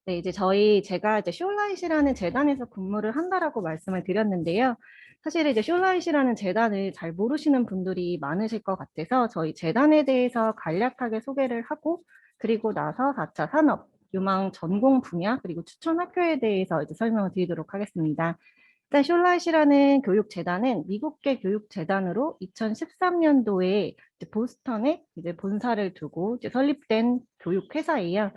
네, 이제 제가 이제 숄라잇이라는 재단에서 근무를 한다라고 말씀을 드렸는데요. 사실 이제 숄라잇이라는 재단을 잘 모르시는 분들이 많으실 것 같아서 저희 재단에 대해서 간략하게 소개를 하고 그리고 나서 4차 산업, 유망 전공 분야 그리고 추천 학교에 대해서 이제 설명을 드리도록 하겠습니다. 일단 숄라잇이라는 교육재단은 미국계 교육재단으로 2013년도에 보스턴에 이제 본사를 두고 이제 설립된 교육회사예요.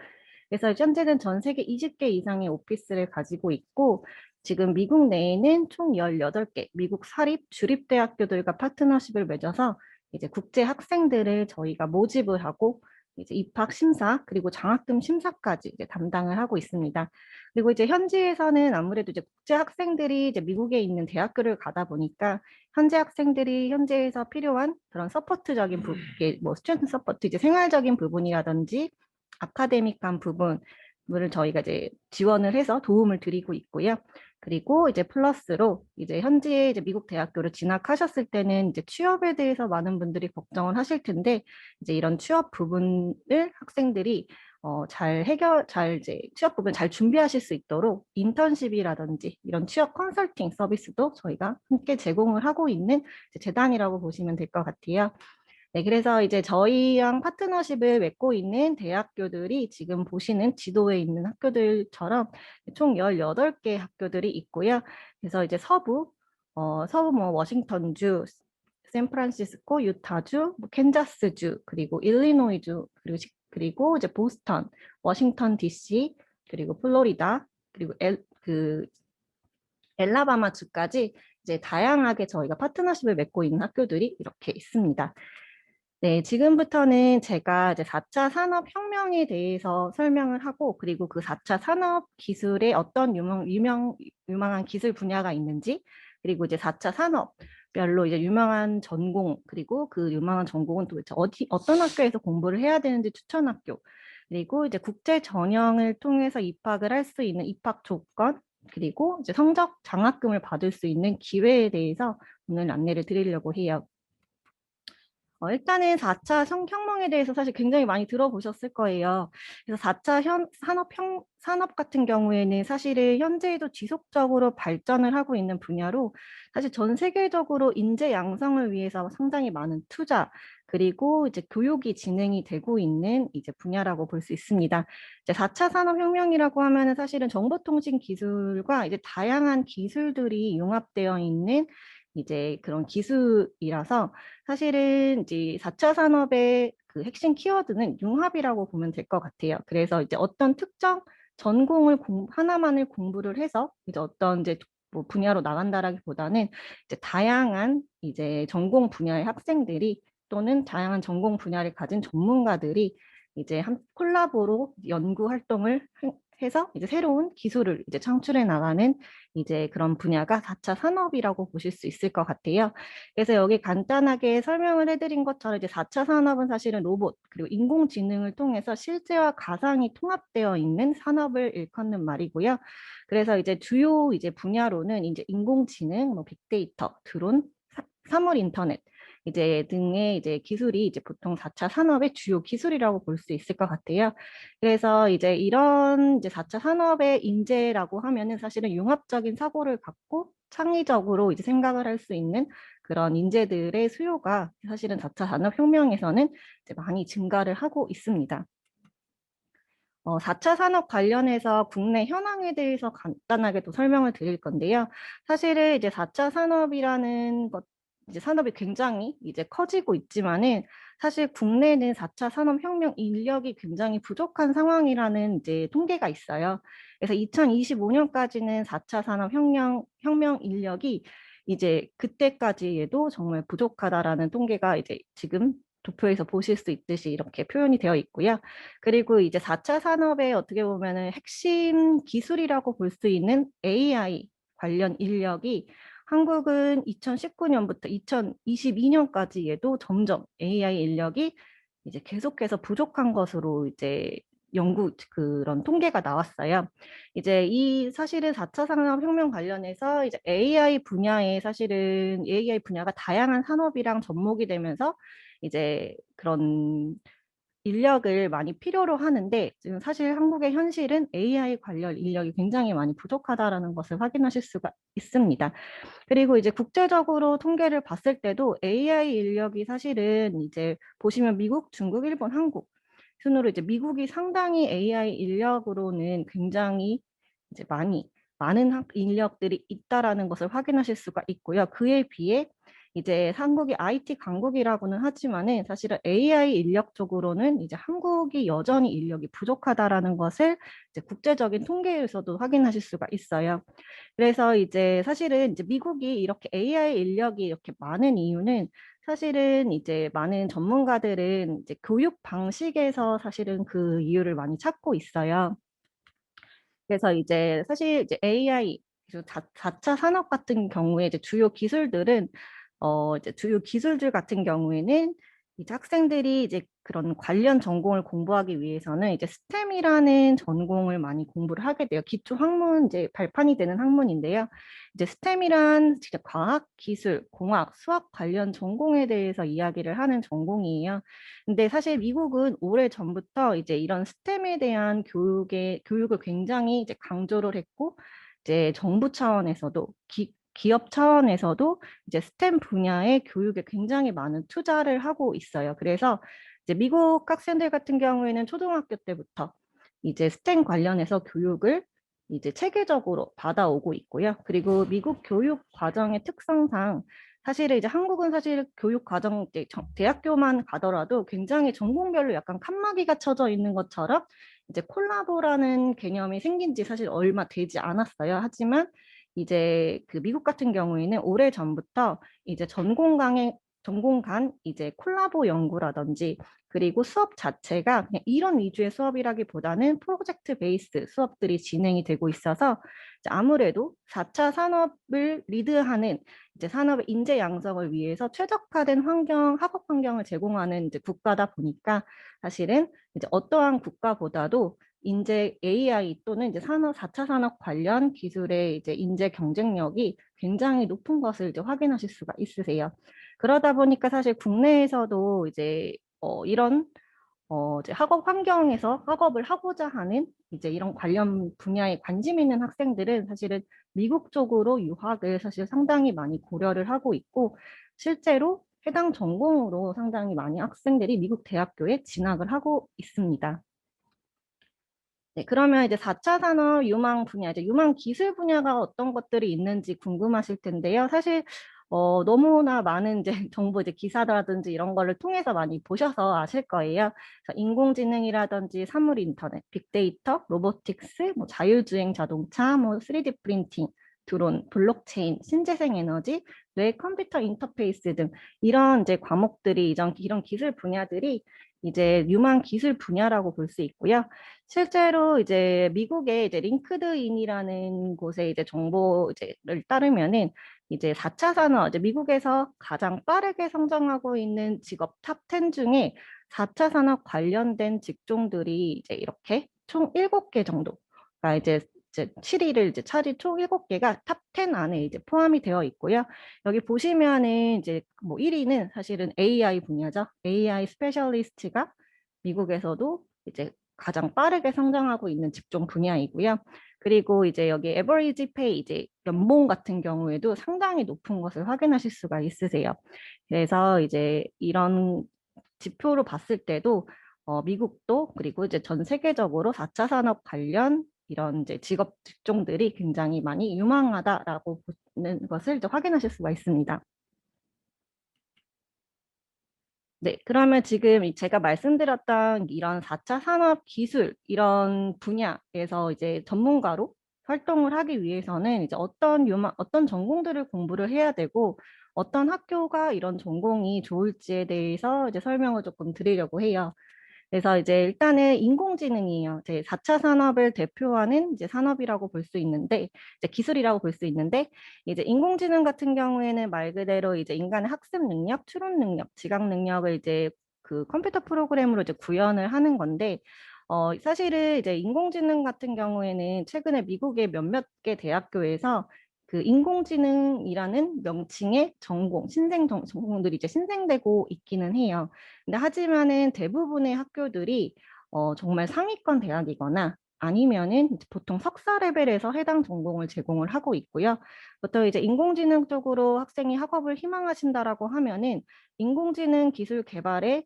그래서 현재는 전 세계 20개 이상의 오피스를 가지고 있고 지금 미국 내에는 총 18개 미국 사립 주립대학교들과 파트너십을 맺어서 이제 국제 학생들을 저희가 모집을 하고 이제 입학 심사 그리고 장학금 심사까지 이제 담당을 하고 있습니다. 그리고 이제 현지에서는 아무래도 이제 국제 학생들이 이제 미국에 있는 대학교를 가다 보니까 현재 학생들이 현지에서 필요한 그런 서포트적인 이게 뭐 스튜던트 서포트 이제 생활적인 부분이라든지 아카데믹한 부분을 저희가 이제 지원을 해서 도움을 드리고 있고요. 그리고 이제 플러스로 이제 현지에 이제 미국 대학교를 진학하셨을 때는 이제 취업에 대해서 많은 분들이 걱정을 하실 텐데 이제 이런 취업 부분을 학생들이 잘 이제 취업 부분 잘 준비하실 수 있도록 인턴십이라든지 이런 취업 컨설팅 서비스도 저희가 함께 제공을 하고 있는 재단이라고 보시면 될 것 같아요. 네, 그래서 이제 저희랑 파트너십을 맺고 있는 대학교들이 지금 보시는 지도에 있는 학교들처럼 총 18개 학교들이 있고요. 그래서 이제 서부 뭐 워싱턴주, 샌프란시스코, 유타주, 뭐 캔자스주, 그리고 일리노이주, 그리고 이제 보스턴, 워싱턴 DC, 그리고 플로리다, 그리고 엘라바마주까지 이제 다양하게 저희가 파트너십을 맺고 있는 학교들이 이렇게 있습니다. 네, 지금부터는 제가 이제 4차 산업혁명에 대해서 설명을 하고, 그리고 그 4차 산업 기술에 어떤 유망한 기술 분야가 있는지, 그리고 이제 4차 산업별로 이제 유명한 전공, 그리고 그 유망한 전공은 도대체 어떤 학교에서 공부를 해야 되는지 추천 학교, 그리고 이제 국제 전형을 통해서 입학을 할 수 있는 입학 조건, 그리고 이제 성적 장학금을 받을 수 있는 기회에 대해서 오늘 안내를 드리려고 해요. 일단은 4차 성혁명에 대해서 사실 굉장히 많이 들어보셨을 거예요. 그래서 4차 산업 같은 경우에는 사실은 현재에도 지속적으로 발전을 하고 있는 분야로 사실 전 세계적으로 인재 양성을 위해서 상당히 많은 투자, 그리고 이제 교육이 진행이 되고 있는 이제 분야라고 볼 수 있습니다. 이제 4차 산업혁명이라고 하면은 사실은 정보통신 기술과 이제 다양한 기술들이 융합되어 있는 이제 그런 기술이라서 사실은 이제 4차 산업의 그 핵심 키워드는 융합이라고 보면 될 것 같아요. 그래서 이제 어떤 특정 전공을 하나만을 공부를 해서 이제 어떤 이제 뭐 분야로 나간다라기보다는 이제 다양한 이제 전공 분야의 학생들이 또는 다양한 전공 분야를 가진 전문가들이 이제 콜라보로 연구 활동을 해서 이제 새로운 기술을 이제 창출해 나가는 이제 그런 분야가 4차 산업이라고 보실 수 있을 것 같아요. 그래서 여기 간단하게 설명을 해드린 것처럼 이제 4차 산업은 사실은 로봇 그리고 인공지능을 통해서 실제와 가상이 통합되어 있는 산업을 일컫는 말이고요. 그래서 이제 주요 이제 분야로는 이제 인공지능, 뭐 빅데이터, 드론, 사물 인터넷 이제 등의 이제 기술이 이제 보통 4차 산업의 주요 기술이라고 볼 수 있을 것 같아요. 그래서 이제 이런 이제 4차 산업의 인재라고 하면은 사실은 융합적인 사고를 갖고 창의적으로 이제 생각을 할 수 있는 그런 인재들의 수요가 사실은 4차 산업혁명에서는 이제 많이 증가를 하고 있습니다. 4차 산업 관련해서 국내 현황에 대해서 간단하게 또 설명을 드릴 건데요. 사실은 이제 4차 산업이라는 것, 이제 산업이 굉장히 이제 커지고 있지만은 사실 국내는 4차 산업혁명 인력이 굉장히 부족한 상황이라는 이제 통계가 있어요. 그래서 2025년까지는 4차 혁명 인력이 이제 그때까지에도 정말 부족하다라는 통계가 이제 지금 도표에서 보실 수 있듯이 이렇게 표현이 되어 있고요. 그리고 이제 4차 산업의 어떻게 보면은 핵심 기술이라고 볼 수 있는 AI 관련 인력이 한국은 2019년부터 2022년까지에도 점점 AI 인력이 이제 계속해서 부족한 것으로 이제 그런 통계가 나왔어요. 이제 사실은 4차 산업혁명 관련해서 이제 AI 분야가 다양한 산업이랑 접목이 되면서 이제 그런 인력을 많이 필요로 하는데 지금 사실 한국의 현실은 AI 관련 인력이 굉장히 많이 부족하다라는 것을 확인하실 수가 있습니다. 그리고 이제 국제적으로 통계를 봤을 때도 AI 인력이 사실은 이제 보시면 미국, 중국, 일본, 한국 순으로 이제 미국이 상당히 AI 인력으로는 굉장히 이제 많은 인력들이 있다라는 것을 확인하실 수가 있고요. 그에 비해 이제 한국이 IT 강국이라고는 하지만은 사실은 AI 인력 쪽으로는 이제 한국이 여전히 인력이 부족하다라는 것을 이제 국제적인 통계에서도 확인하실 수가 있어요. 그래서 이제 사실은 이제 미국이 이렇게 AI 인력이 이렇게 많은 이유는 사실은 이제 많은 전문가들은 이제 교육 방식에서 사실은 그 이유를 많이 찾고 있어요. 그래서 이제 사실 이제 AI 그리고 4차 산업 같은 경우에 이제 주요 기술들은 이제 주요 기술들 같은 경우에는 이제 학생들이 이제 그런 관련 전공을 공부하기 위해서는 이제 스템이라는 전공을 많이 공부를 하게 돼요. 기초 학문 이제 발판이 되는 학문인데요. 이제 스템이란 진짜 과학, 기술, 공학, 수학 관련 전공에 대해서 이야기를 하는 전공이에요. 근데 사실 미국은 오래 전부터 이제 이런 스템에 대한 교육을 굉장히 이제 강조를 했고, 이제 정부 차원에서도 기업 차원에서도 이제 스템 분야의 교육에 굉장히 많은 투자를 하고 있어요. 그래서 이제 미국 학생들 같은 경우에는 초등학교 때부터 이제 스템 관련해서 교육을 이제 체계적으로 받아오고 있고요. 그리고 미국 교육 과정의 특성상 사실은 이제 한국은 사실 교육 과정 이제 대학교만 가더라도 굉장히 전공별로 약간 칸막이가 쳐져 있는 것처럼 이제 콜라보라는 개념이 생긴 지 사실 얼마 되지 않았어요. 하지만 이제 그 미국 같은 경우에는 오래 전부터 이제 전공 간 이제 콜라보 연구라든지 그리고 수업 자체가 그냥 이런 위주의 수업이라기보다는 프로젝트 베이스 수업들이 진행이 되고 있어서 아무래도 4차 산업을 리드하는 이제 산업의 인재 양성을 위해서 최적화된 학업 환경을 제공하는 이제 국가다 보니까 사실은 이제 어떠한 국가보다도 인재 AI 또는 이제 4차 산업 관련 기술의 이제 인재 경쟁력이 굉장히 높은 것을 이제 확인하실 수가 있으세요. 그러다 보니까 사실 국내에서도 이제 이런 이제 학업 환경에서 학업을 하고자 하는 이제 이런 관련 분야에 관심 있는 학생들은 사실은 미국 쪽으로 유학을 사실 상당히 많이 고려를 하고 있고 실제로 해당 전공으로 상당히 많이 학생들이 미국 대학교에 진학을 하고 있습니다. 네, 그러면 이제 4차 산업 유망 분야, 이제 유망 기술 분야가 어떤 것들이 있는지 궁금하실 텐데요. 사실 너무나 많은 이제 정보 이제 기사라든지 이런 거를 통해서 많이 보셔서 아실 거예요. 그래서 인공지능이라든지 사물 인터넷, 빅데이터, 로보틱스, 뭐 자율주행 자동차, 뭐 3D 프린팅, 드론, 블록체인, 신재생 에너지, 뇌 컴퓨터 인터페이스 등 이런 이제 과목들이 이런 기술 분야들이 이제 유망 기술 분야라고 볼 수 있고요. 실제로 이제 미국의 이제 링크드인이라는 곳에 이제 정보를 따르면은 이제 4차 산업, 이제 미국에서 가장 빠르게 성장하고 있는 직업 탑 10 중에 4차 산업 관련된 직종들이 이제 이렇게 총 7개 정도가 이제 7위를 이제 차지 총 7개가 탑 10 안에 이제 포함이 되어 있고요. 여기 보시면은 이제 뭐 1위는 사실은 AI 분야죠. AI 스페셜리스트가 미국에서도 이제 가장 빠르게 성장하고 있는 직종 분야이고요. 그리고 이제 여기 에버리지 페이 이제 연봉 같은 경우에도 상당히 높은 것을 확인하실 수가 있으세요. 그래서 이제 이런 지표로 봤을 때도 미국도 그리고 이제 전 세계적으로 4차 산업 관련 이런 이제 직업 직종들이 굉장히 많이 유망하다라고 보는 것을 이제 확인하실 수가 있습니다. 네, 그러면 지금 제가 말씀드렸던 이런 4차 산업 기술 이런 분야에서 이제 전문가로 활동을 하기 위해서는 이제 어떤 전공들을 공부를 해야 되고 어떤 학교가 이런 전공이 좋을지에 대해서 이제 설명을 조금 드리려고 해요. 그래서 이제 일단은 인공지능이에요. 제 4차 산업을 대표하는 이제 산업이라고 볼 수 있는데, 이제 기술이라고 볼 수 있는데, 이제 인공지능 같은 경우에는 말 그대로 이제 인간의 학습 능력, 추론 능력, 지각 능력을 이제 그 컴퓨터 프로그램으로 이제 구현을 하는 건데, 사실은 이제 인공지능 같은 경우에는 최근에 미국의 몇몇 개 대학교에서 그 인공지능이라는 명칭의 전공, 전공들이 이제 신생되고 있기는 해요. 근데 하지만은 대부분의 학교들이 정말 상위권 대학이거나 아니면은 이제 보통 석사 레벨에서 해당 전공을 제공을 하고 있고요. 보통 이제 인공지능 쪽으로 학생이 학업을 희망하신다라고 하면은 인공지능 기술 개발에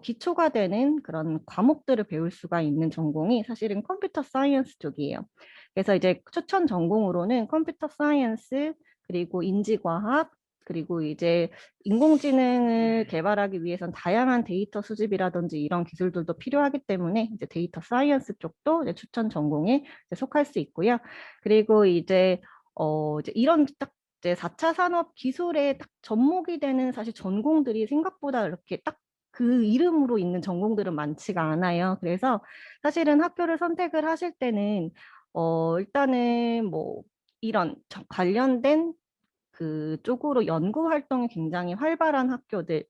기초가 되는 그런 과목들을 배울 수가 있는 전공이 사실은 컴퓨터 사이언스 쪽이에요. 그래서 이제 추천 전공으로는 컴퓨터 사이언스, 그리고 인지과학, 그리고 이제 인공지능을 개발하기 위해선 다양한 데이터 수집이라든지 이런 기술들도 필요하기 때문에 이제 데이터 사이언스 쪽도 이제 추천 전공에 이제 속할 수 있고요. 그리고 이제 이런 딱 이제 4차 산업 기술에 딱 접목이 되는 사실 전공들이 생각보다 이렇게 딱 그 이름으로 있는 전공들은 많지가 않아요. 그래서 사실은 학교를 선택을 하실 때는 일단은 뭐 이런 관련된 그 쪽으로 연구 활동이 굉장히 활발한 학교들,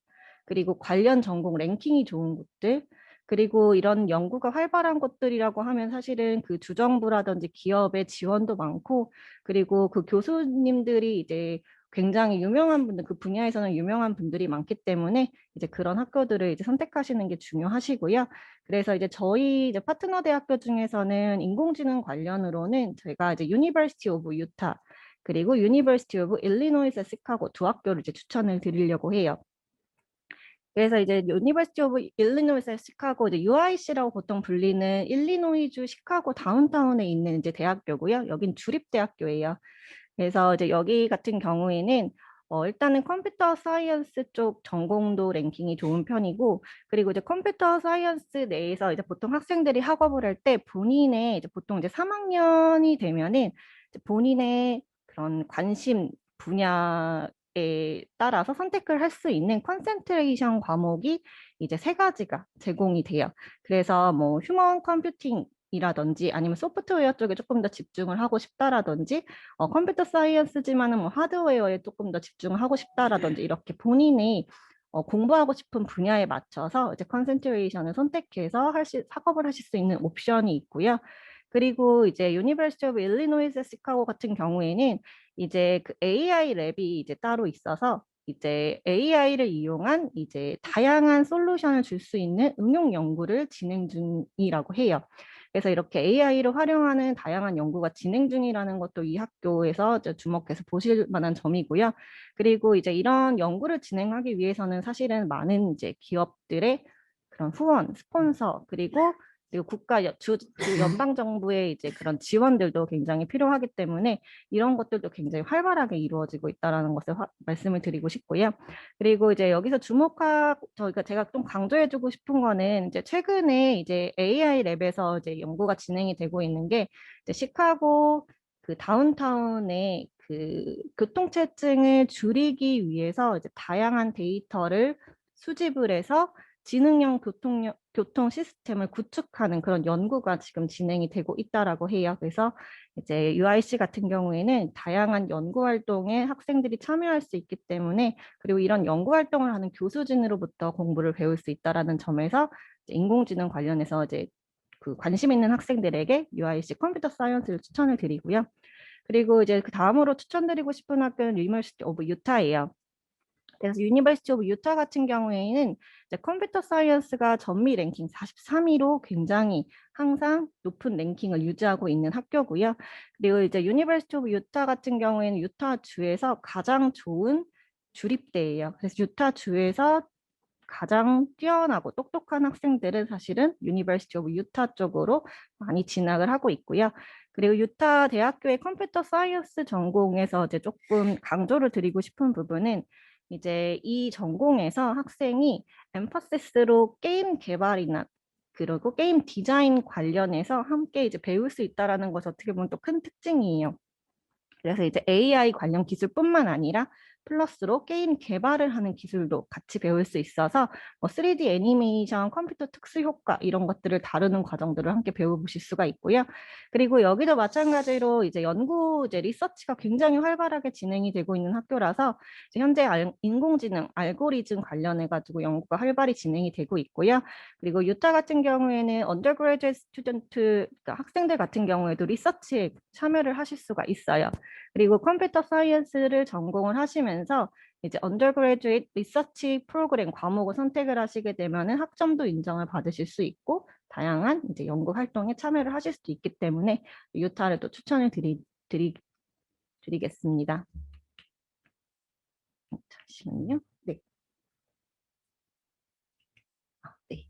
그리고 관련 전공 랭킹이 좋은 곳들, 그리고 이런 연구가 활발한 곳들이라고 하면 사실은 그 주정부라든지 기업의 지원도 많고, 그리고 그 교수님들이 이제 굉장히 유명한 분들, 그 분야에서는 유명한 분들이 많기 때문에 이제 그런 학교들을 이제 선택하시는 게 중요하시고요. 그래서 이제 저희 이제 파트너 대학교 중에서는 인공지능 관련으로는 저희가 이제 유니버시티 오브 유타, 그리고 유니버시티 오브 일리노이스 시카고 두 학교를 이제 추천을 드리려고 해요. 그래서 이제 유니버시티 오브 일리노이스 시카고 이제 UIC라고 보통 불리는 일리노이주 시카고 다운타운에 있는 이제 대학교고요. 여긴 주립대학교예요. 그래서 이제 여기 같은 경우에는 일단은 컴퓨터 사이언스 쪽 전공도 랭킹이 좋은 편이고, 그리고 이제 컴퓨터 사이언스 내에서 이제 보통 학생들이 학업을 할 때 본인의 이제 보통 이제 3학년이 되면은 이제 본인의 그런 관심 분야에 따라서 선택을 할 수 있는 컨센트레이션 과목이 이제 세 가지가 제공이 돼요. 그래서 뭐 휴먼 컴퓨팅 이라든지 아니면 소프트웨어 쪽에 조금 더 집중을 하고 싶다라든지 컴퓨터 사이언스지만은 뭐 하드웨어에 조금 더 집중을 하고 싶다라든지 이렇게 본인이 공부하고 싶은 분야에 맞춰서 이제 컨센트레이션을 선택해서 학업을 하실 수 있는 옵션이 있고요. 그리고 이제 유니버시티 오브 일리노이스 시카고 같은 경우에는 이제 그 AI 랩이 이제 따로 있어서 이제 AI를 이용한 이제 다양한 솔루션을 줄 수 있는 응용 연구를 진행 중이라고 해요. 그래서 이렇게 AI를 활용하는 다양한 연구가 진행 중이라는 것도 이 학교에서 주목해서 보실 만한 점이고요. 그리고 이제 이런 연구를 진행하기 위해서는 사실은 많은 이제 기업들의 그런 후원, 스폰서, 그리고 국가 주 연방 정부의 이제 그런 지원들도 굉장히 필요하기 때문에 이런 것들도 굉장히 활발하게 이루어지고 있다라는 것을 말씀을 드리고 싶고요. 그리고 이제 여기서 저희가 제가 좀 강조해주고 싶은 거는 이제 최근에 이제 AI 랩에서 이제 연구가 진행이 되고 있는 게 이제 시카고 그 다운타운의 그 교통체증을 줄이기 위해서 이제 다양한 데이터를 수집을 해서 지능형 교통 시스템을 구축하는 그런 연구가 지금 진행이 되고 있다라고 해요. 그래서 이제 UIC 같은 경우에는 다양한 연구 활동에 학생들이 참여할 수 있기 때문에, 그리고 이런 연구 활동을 하는 교수진으로부터 공부를 배울 수 있다라는 점에서 이제 인공지능 관련해서 이제 그 관심 있는 학생들에게 UIC 컴퓨터 사이언스를 추천을 드리고요. 그리고 이제 그 다음으로 추천드리고 싶은 학교는 유니버시티 오브 유타예요. 그래서 유니버시티 오브 유타 같은 경우에는 이제 컴퓨터 사이언스가 전미 랭킹 43위로 굉장히 항상 높은 랭킹을 유지하고 있는 학교고요. 그리고 이제 유니버시티 오브 유타 같은 경우에는 유타 주에서 가장 좋은 주립대예요. 그래서 유타 주에서 가장 뛰어나고 똑똑한 학생들은 사실은 유니버시티 오브 유타 쪽으로 많이 진학을 하고 있고요. 그리고 유타 대학교의 컴퓨터 사이언스 전공에서 이제 조금 강조를 드리고 싶은 부분은 이제 이 전공에서 학생이 엠퍼시스로 게임 개발이나 그리고 게임 디자인 관련해서 함께 이제 배울 수 있다라는 것이 어떻게 보면 또 큰 특징이에요. 그래서 이제 AI 관련 기술뿐만 아니라 플러스로 게임 개발을 하는 기술도 같이 배울 수 있어서 뭐 3D 애니메이션, 컴퓨터 특수 효과 이런 것들을 다루는 과정들을 함께 배워보실 수가 있고요. 그리고 여기도 마찬가지로 이제 이제 리서치가 굉장히 활발하게 진행이 되고 있는 학교라서 이제 현재 인공지능, 알고리즘 관련해가지고 연구가 활발히 진행이 되고 있고요. 그리고 유타 같은 경우에는 언더그래듀에이트 스튜던트, 그러니까 학생들 같은 경우에도 리서치에 참여를 하실 수가 있어요. 그리고 컴퓨터 사이언스를 전공을 하시면서 이제 언더그래주에이트 리서치 프로그램 과목을 선택을 하시게 되면은 학점도 인정을 받으실 수 있고 다양한 이제 연구 활동에 참여를 하실 수도 있기 때문에 유타를 또 추천을 드리겠습니다. 잠시만요. 네. 네.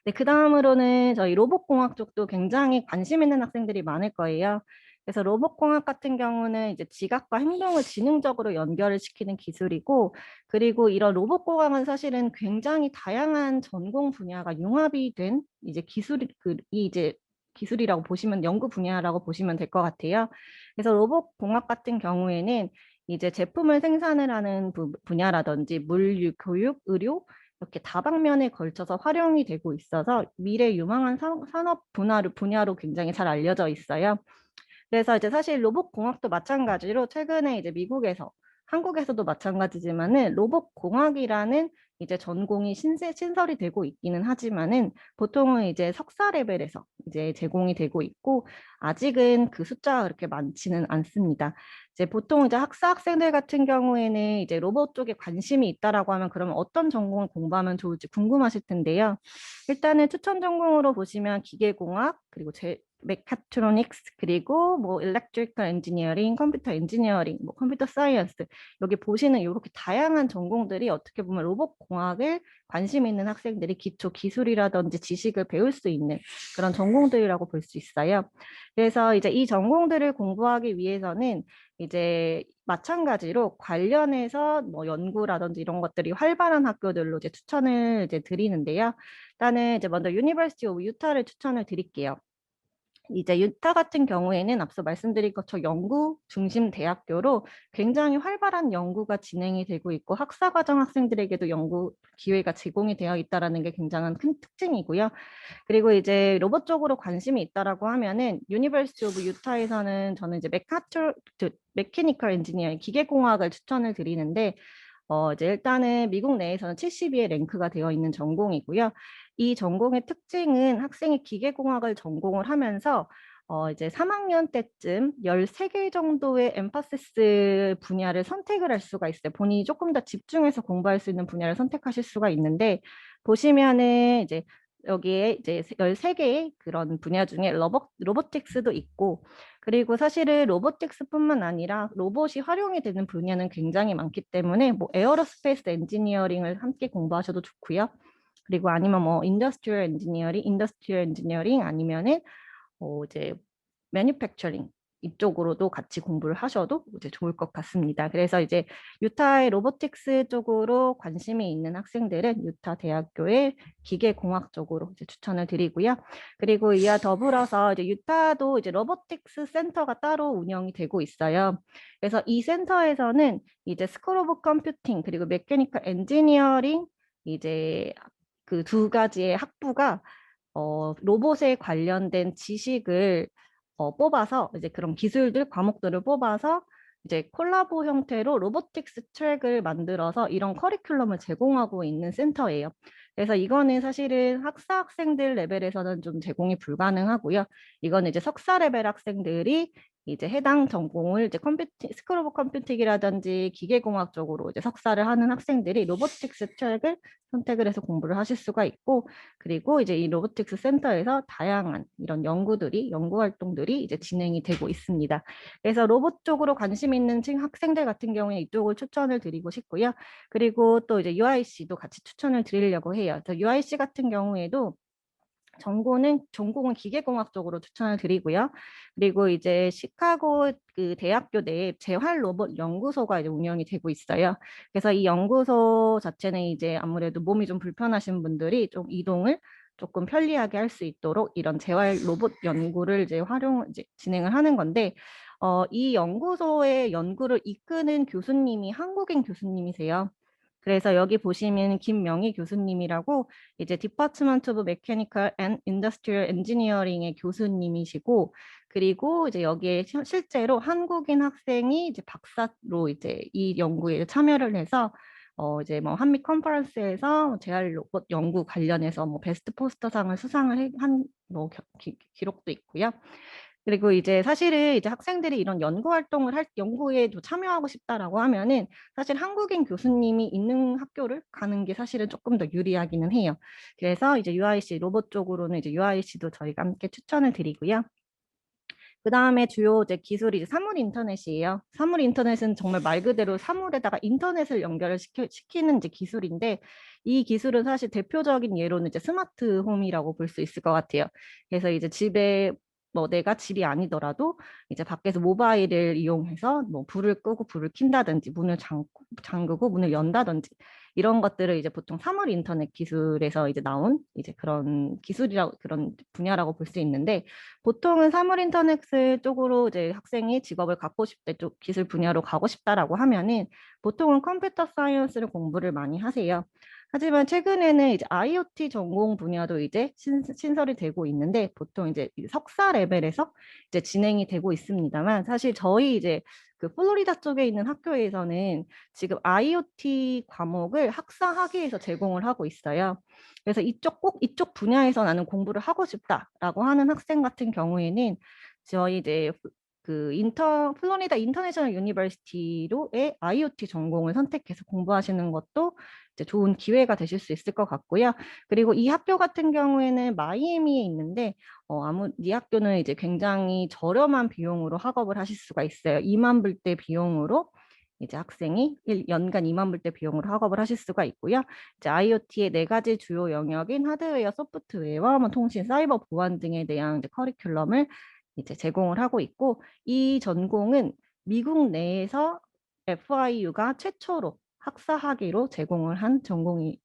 네, 그 다음으로는 저희 로봇공학 쪽도 굉장히 관심 있는 학생들이 많을 거예요. 그래서 로봇공학 같은 경우는 이제 지각과 행동을 지능적으로 연결을 시키는 기술이고, 그리고 이런 로봇공학은 사실은 굉장히 다양한 전공 분야가 융합이 된 이제 이제 기술이라고 보시면 연구 분야라고 보시면 될 것 같아요. 그래서 로봇공학 같은 경우에는 이제 제품을 생산을 하는 분야라든지 물류, 교육, 의료 이렇게 다방면에 걸쳐서 활용이 되고 있어서 미래 유망한 산업 분야로 굉장히 잘 알려져 있어요. 그래서 이제 사실 로봇공학도 마찬가지로 최근에 이제 미국에서 한국에서도 마찬가지지만은 로봇공학이라는 이제 전공이 신설이 되고 있기는 하지만은 보통은 이제 석사 레벨에서 이제 제공이 되고 있고 아직은 그 숫자가 그렇게 많지는 않습니다. 이제 보통 이제 학생들 같은 경우에는 이제 로봇 쪽에 관심이 있다라고 하면 그러면 어떤 전공을 공부하면 좋을지 궁금하실 텐데요. 일단은 추천 전공으로 보시면 기계공학 그리고 메카트로닉스 그리고 뭐 일렉트리컬 엔지니어링, 컴퓨터 엔지니어링, 뭐 컴퓨터 사이언스 여기 보시는 이렇게 다양한 전공들이 어떻게 보면 로봇 공학을 관심 있는 학생들이 기초 기술이라든지 지식을 배울 수 있는 그런 전공들이라고 볼 수 있어요. 그래서 이제 이 전공들을 공부하기 위해서는 이제 마찬가지로 관련해서 뭐 연구라든지 이런 것들이 활발한 학교들로 이제 추천을 이제 드리는데요. 일단은 이제 먼저 유니버시티 오브 유타를 추천을 드릴게요. 이제 유타 같은 경우에는 앞서 말씀드린 것처럼 연구 중심 대학교로 굉장히 활발한 연구가 진행이 되고 있고 학사과정 학생들에게도 연구 기회가 제공이 되어 있다는 게 굉장한 큰 특징이고요. 그리고 이제 로봇 쪽으로 관심이 있다라고 하면은 유니버시티 오브 유타에서는 저는 이제 메케니컬 엔지니어 기계공학을 추천을 드리는데 이제 일단은 미국 내에서는 70위에 랭크가 되어 있는 전공이고요. 이 전공의 특징은 학생이 기계공학을 전공을 하면서 이제 3학년 때쯤 13개 정도의 엠파시스 분야를 선택을 할 수가 있어요. 본인이 조금 더 집중해서 공부할 수 있는 분야를 선택하실 수가 있는데 보시면은 이제 여기에 이제 13개의 그런 분야 중에 로보틱스도 있고 그리고 사실은 로보틱스뿐만 아니라 로봇이 활용이 되는 분야는 굉장히 많기 때문에 뭐 에어로스페이스 엔지니어링을 함께 공부하셔도 좋고요. 그리고 아니면 뭐 인더스트리얼 엔지니어링 아니면은 이제 매니팩처링 이쪽으로도 같이 공부를 하셔도 이제 좋을 것 같습니다. 그래서 이제 유타의 로보틱스 쪽으로 관심이 있는 학생들은 유타 대학교의 기계공학 쪽으로 이제 추천을 드리고요. 그리고 이와 더불어서 이제 유타도 이제 로보틱스 센터가 따로 운영이 되고 있어요. 그래서 이 센터에서는 이제 스쿨 오브 컴퓨팅 그리고 메케니컬 엔지니어링 이제 그 두 가지의 학부가 로봇에 관련된 지식을 뽑아서 이제 그런 기술들, 과목들을 뽑아서 이제 콜라보 형태로 로보틱스 트랙을 만들어서 이런 커리큘럼을 제공하고 있는 센터예요. 그래서 이거는 사실은 학사 학생들 레벨에서는 좀 제공이 불가능하고요. 이거는 이제 석사 레벨 학생들이 이제 해당 전공을 이제 스쿨 오브 컴퓨팅이라든지 기계공학 쪽으로 이제 석사를 하는 학생들이 로보틱스 트랙을 선택을 해서 공부를 하실 수가 있고 그리고 이제 이 로보틱스 센터에서 다양한 이런 연구 활동들이 이제 진행이 되고 있습니다. 그래서 로봇 쪽으로 관심 있는 학생들 같은 경우에 이쪽을 추천을 드리고 싶고요. 그리고 또 이제 UIC도 같이 추천을 드리려고 해요. UIC 같은 경우에도 전공은 기계공학 쪽으로 추천을 드리고요. 그리고 이제 시카고 그 대학교 내에 재활 로봇 연구소가 이제 운영이 되고 있어요. 그래서 이 연구소 자체는 이제 아무래도 몸이 좀 불편하신 분들이 좀 이동을 조금 편리하게 할 수 있도록 이런 재활 로봇 연구를 이제 진행을 하는 건데, 이 연구소의 연구를 이끄는 교수님이 한국인 교수님이세요. 그래서 여기 보시면 김명희 교수님이라고 이제 디파트먼트 오브 메케니컬 앤 인더스트리얼 엔지니어링의 교수님이시고 그리고 이제 여기에 실제로 한국인 학생이 이제 박사로 이제 이 연구에 참여를 해서 이제 뭐 한미 컨퍼런스에서 재활 로봇 연구 관련해서 뭐 베스트 포스터상을 수상을 한뭐 기록도 있고요. 그리고 이제 사실은 이제 학생들이 이런 연구 활동을 연구에도 참여하고 싶다라고 하면은 사실 한국인 교수님이 있는 학교를 가는 게 사실은 조금 더 유리하기는 해요. 그래서 이제 UIC 로봇 쪽으로는 이제 UIC도 저희가 함께 추천을 드리고요. 그 다음에 주요 이제 기술이 이제 사물 인터넷이에요. 사물 인터넷은 정말 말 그대로 사물에다가 인터넷을 연결을 시키는 이제 기술인데, 이 기술은 사실 대표적인 예로는 이제 스마트 홈이라고 볼 수 있을 것 같아요. 그래서 이제 집에 뭐 내가 집이 아니더라도 이제 밖에서 모바일을 이용해서 뭐 불을 끄고 불을 킨다든지 문을 잠그고 문을 연다든지 이런 것들을 이제 보통 사물 인터넷 기술에서 이제 나온 이제 그런 기술이라고 그런 분야라고 볼 수 있는데, 보통은 사물 인터넷을 쪽으로 이제 학생이 직업을 갖고 싶대 쪽 기술 분야로 가고 싶다라고 하면은 보통은 컴퓨터 사이언스를 공부를 많이 하세요. 하지만 최근에는 이제 IoT 전공 분야도 이제 신설이 되고 있는데, 보통 이제 석사 레벨에서 이제 진행이 되고 있습니다만, 사실 저희 이제 그 플로리다 쪽에 있는 학교에서는 지금 IoT 과목을 학사 학위에서 제공을 하고 있어요. 그래서 꼭 이쪽 분야에서 나는 공부를 하고 싶다라고 하는 학생 같은 경우에는 저희 이제 플로리다 인터내셔널 유니버시티로의 IoT 전공을 선택해서 공부하시는 것도 이제 좋은 기회가 되실 수 있을 것 같고요. 그리고 이 학교 같은 경우에는 마이애미에 있는데, 이 학교는 이제 굉장히 저렴한 비용으로 학업을 하실 수가 있어요. 2만 불대 비용으로 이제 학생이 연간 2만 불대 비용으로 학업을 하실 수가 있고요. 이제 IoT의 네 가지 주요 영역인 하드웨어, 소프트웨어와 뭐 통신, 사이버 보안 등에 대한 이제 커리큘럼을 이제 제공을 하고 있고, 이 전공은 미국 내에서 FIU가 최초로 학사 학위로 제공을 한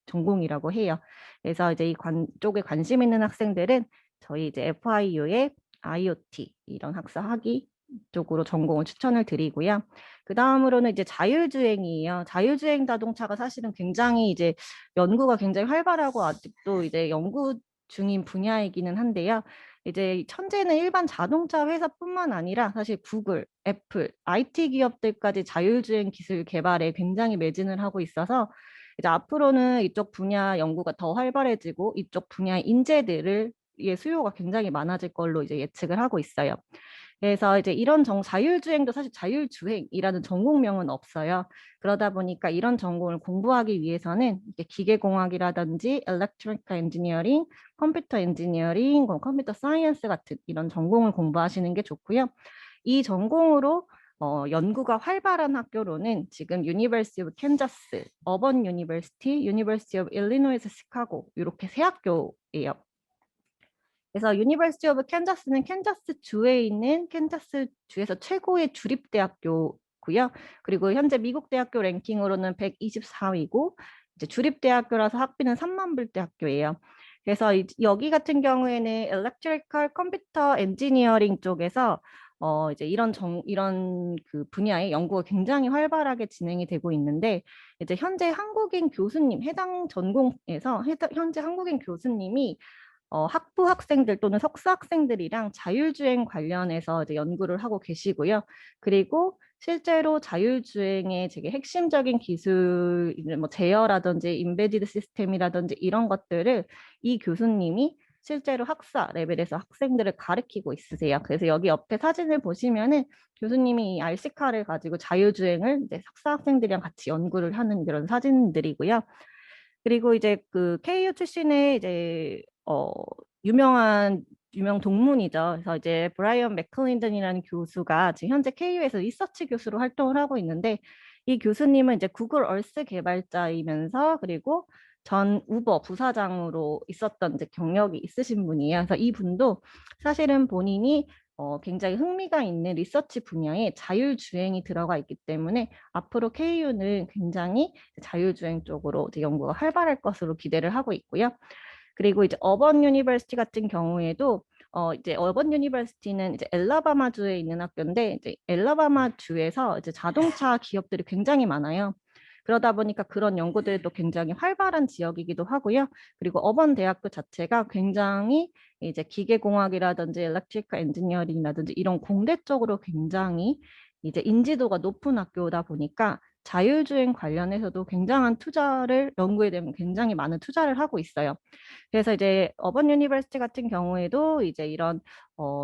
전공이라고 해요. 그래서 이제 쪽에 관심 있는 학생들은 저희 이제 FIU의 IoT 이런 학사 학위 쪽으로 전공을 추천을 드리고요. 그 다음으로는 이제 자율주행이에요. 자율주행 자동차가 사실은 굉장히 이제 연구가 굉장히 활발하고 아직도 이제 연구 중인 분야이기는 한데요. 이제 현재는 일반 자동차 회사뿐만 아니라 사실 구글, 애플, IT 기업들까지 자율주행 기술 개발에 굉장히 매진을 하고 있어서 이제 앞으로는 이쪽 분야 연구가 더 활발해지고 이쪽 분야의 인재들을 의 수요가 굉장히 많아질 걸로 이제 예측을 하고 있어요. 그래서 이제 이런 자율주행도 사실 자율주행이라는 전공명은 없어요. 그러다 보니까 이런 전공을 공부하기 위해서는 이게 기계공학이라든지 엘렉트리컬 엔지니어링, 컴퓨터 엔지니어링, 컴퓨터 사이언스 같은 이런 전공을 공부하시는 게 좋고요. 이 전공으로 연구가 활발한 학교로는 지금 유니버시티 오브 캔자스, 어번 유니버시티, 유니버시티 오브 일리노이스 시카고 이렇게 세 학교예요. 그래서 유니버시티 오브 캔자스는 캔자스 주에 있는 캔자스 주에서 최고의 주립대학교고요. 그리고 현재 미국 대학교 랭킹으로는 124위고 이제 주립대학교라서 학비는 3만 불대 학교예요. 그래서 여기 같은 경우에는 엘렉트리컬 컴퓨터 엔지니어링 쪽에서 이제 이런 그 분야의 연구가 굉장히 활발하게 진행이 되고 있는데, 이제 현재 한국인 교수님 해당 전공에서 현재 한국인 교수님이 학부 학생들 또는 석사 학생들이랑 자율주행 관련해서 이제 연구를 하고 계시고요. 그리고 실제로 자율주행의 되게 핵심적인 기술, 뭐 제어라든지 인베디드 시스템이라든지 이런 것들을 이 교수님이 실제로 학사 레벨에서 학생들을 가르치고 있으세요. 그래서 여기 옆에 사진을 보시면은 교수님이 이 RC카를 가지고 자율주행을 이제 석사 학생들이랑 같이 연구를 하는 그런 사진들이고요. 그리고 이제 그 KU 출신의 이제 유명 동문이죠. 그래서 이제 브라이언 맥클린던이라는 교수가 지금 현재 KU에서 리서치 교수로 활동을 하고 있는데, 이 교수님은 이제 구글 얼스 개발자이면서 그리고 전 우버 부사장으로 있었던 이제 경력이 있으신 분이에요. 그래서 이 분도 사실은 본인이 굉장히 흥미가 있는 리서치 분야에 자율주행이 들어가 있기 때문에 앞으로 KU는 굉장히 자율주행 쪽으로 이제 연구가 활발할 것으로 기대를 하고 있고요. 그리고 이제 어번 유니버시티 같은 경우에도 이제 어번 유니버시티는 이제 엘라바마주에 있는 학교인데, 이제 엘라바마 주에서 이제 자동차 기업들이 굉장히 많아요. 그러다 보니까 그런 연구들도 굉장히 활발한 지역이기도 하고요. 그리고 어번 대학교 자체가 굉장히 이제 기계공학이라든지 엘렉트리컬 엔지니어링이라든지 이런 공대 쪽으로 굉장히 이제 인지도가 높은 학교다 보니까 자율주행 관련해서도 굉장한 투자를 연구에 대한 굉장히 많은 투자를 하고 있어요. 그래서 이제 어번 유니버시티 같은 경우에도 이제 이런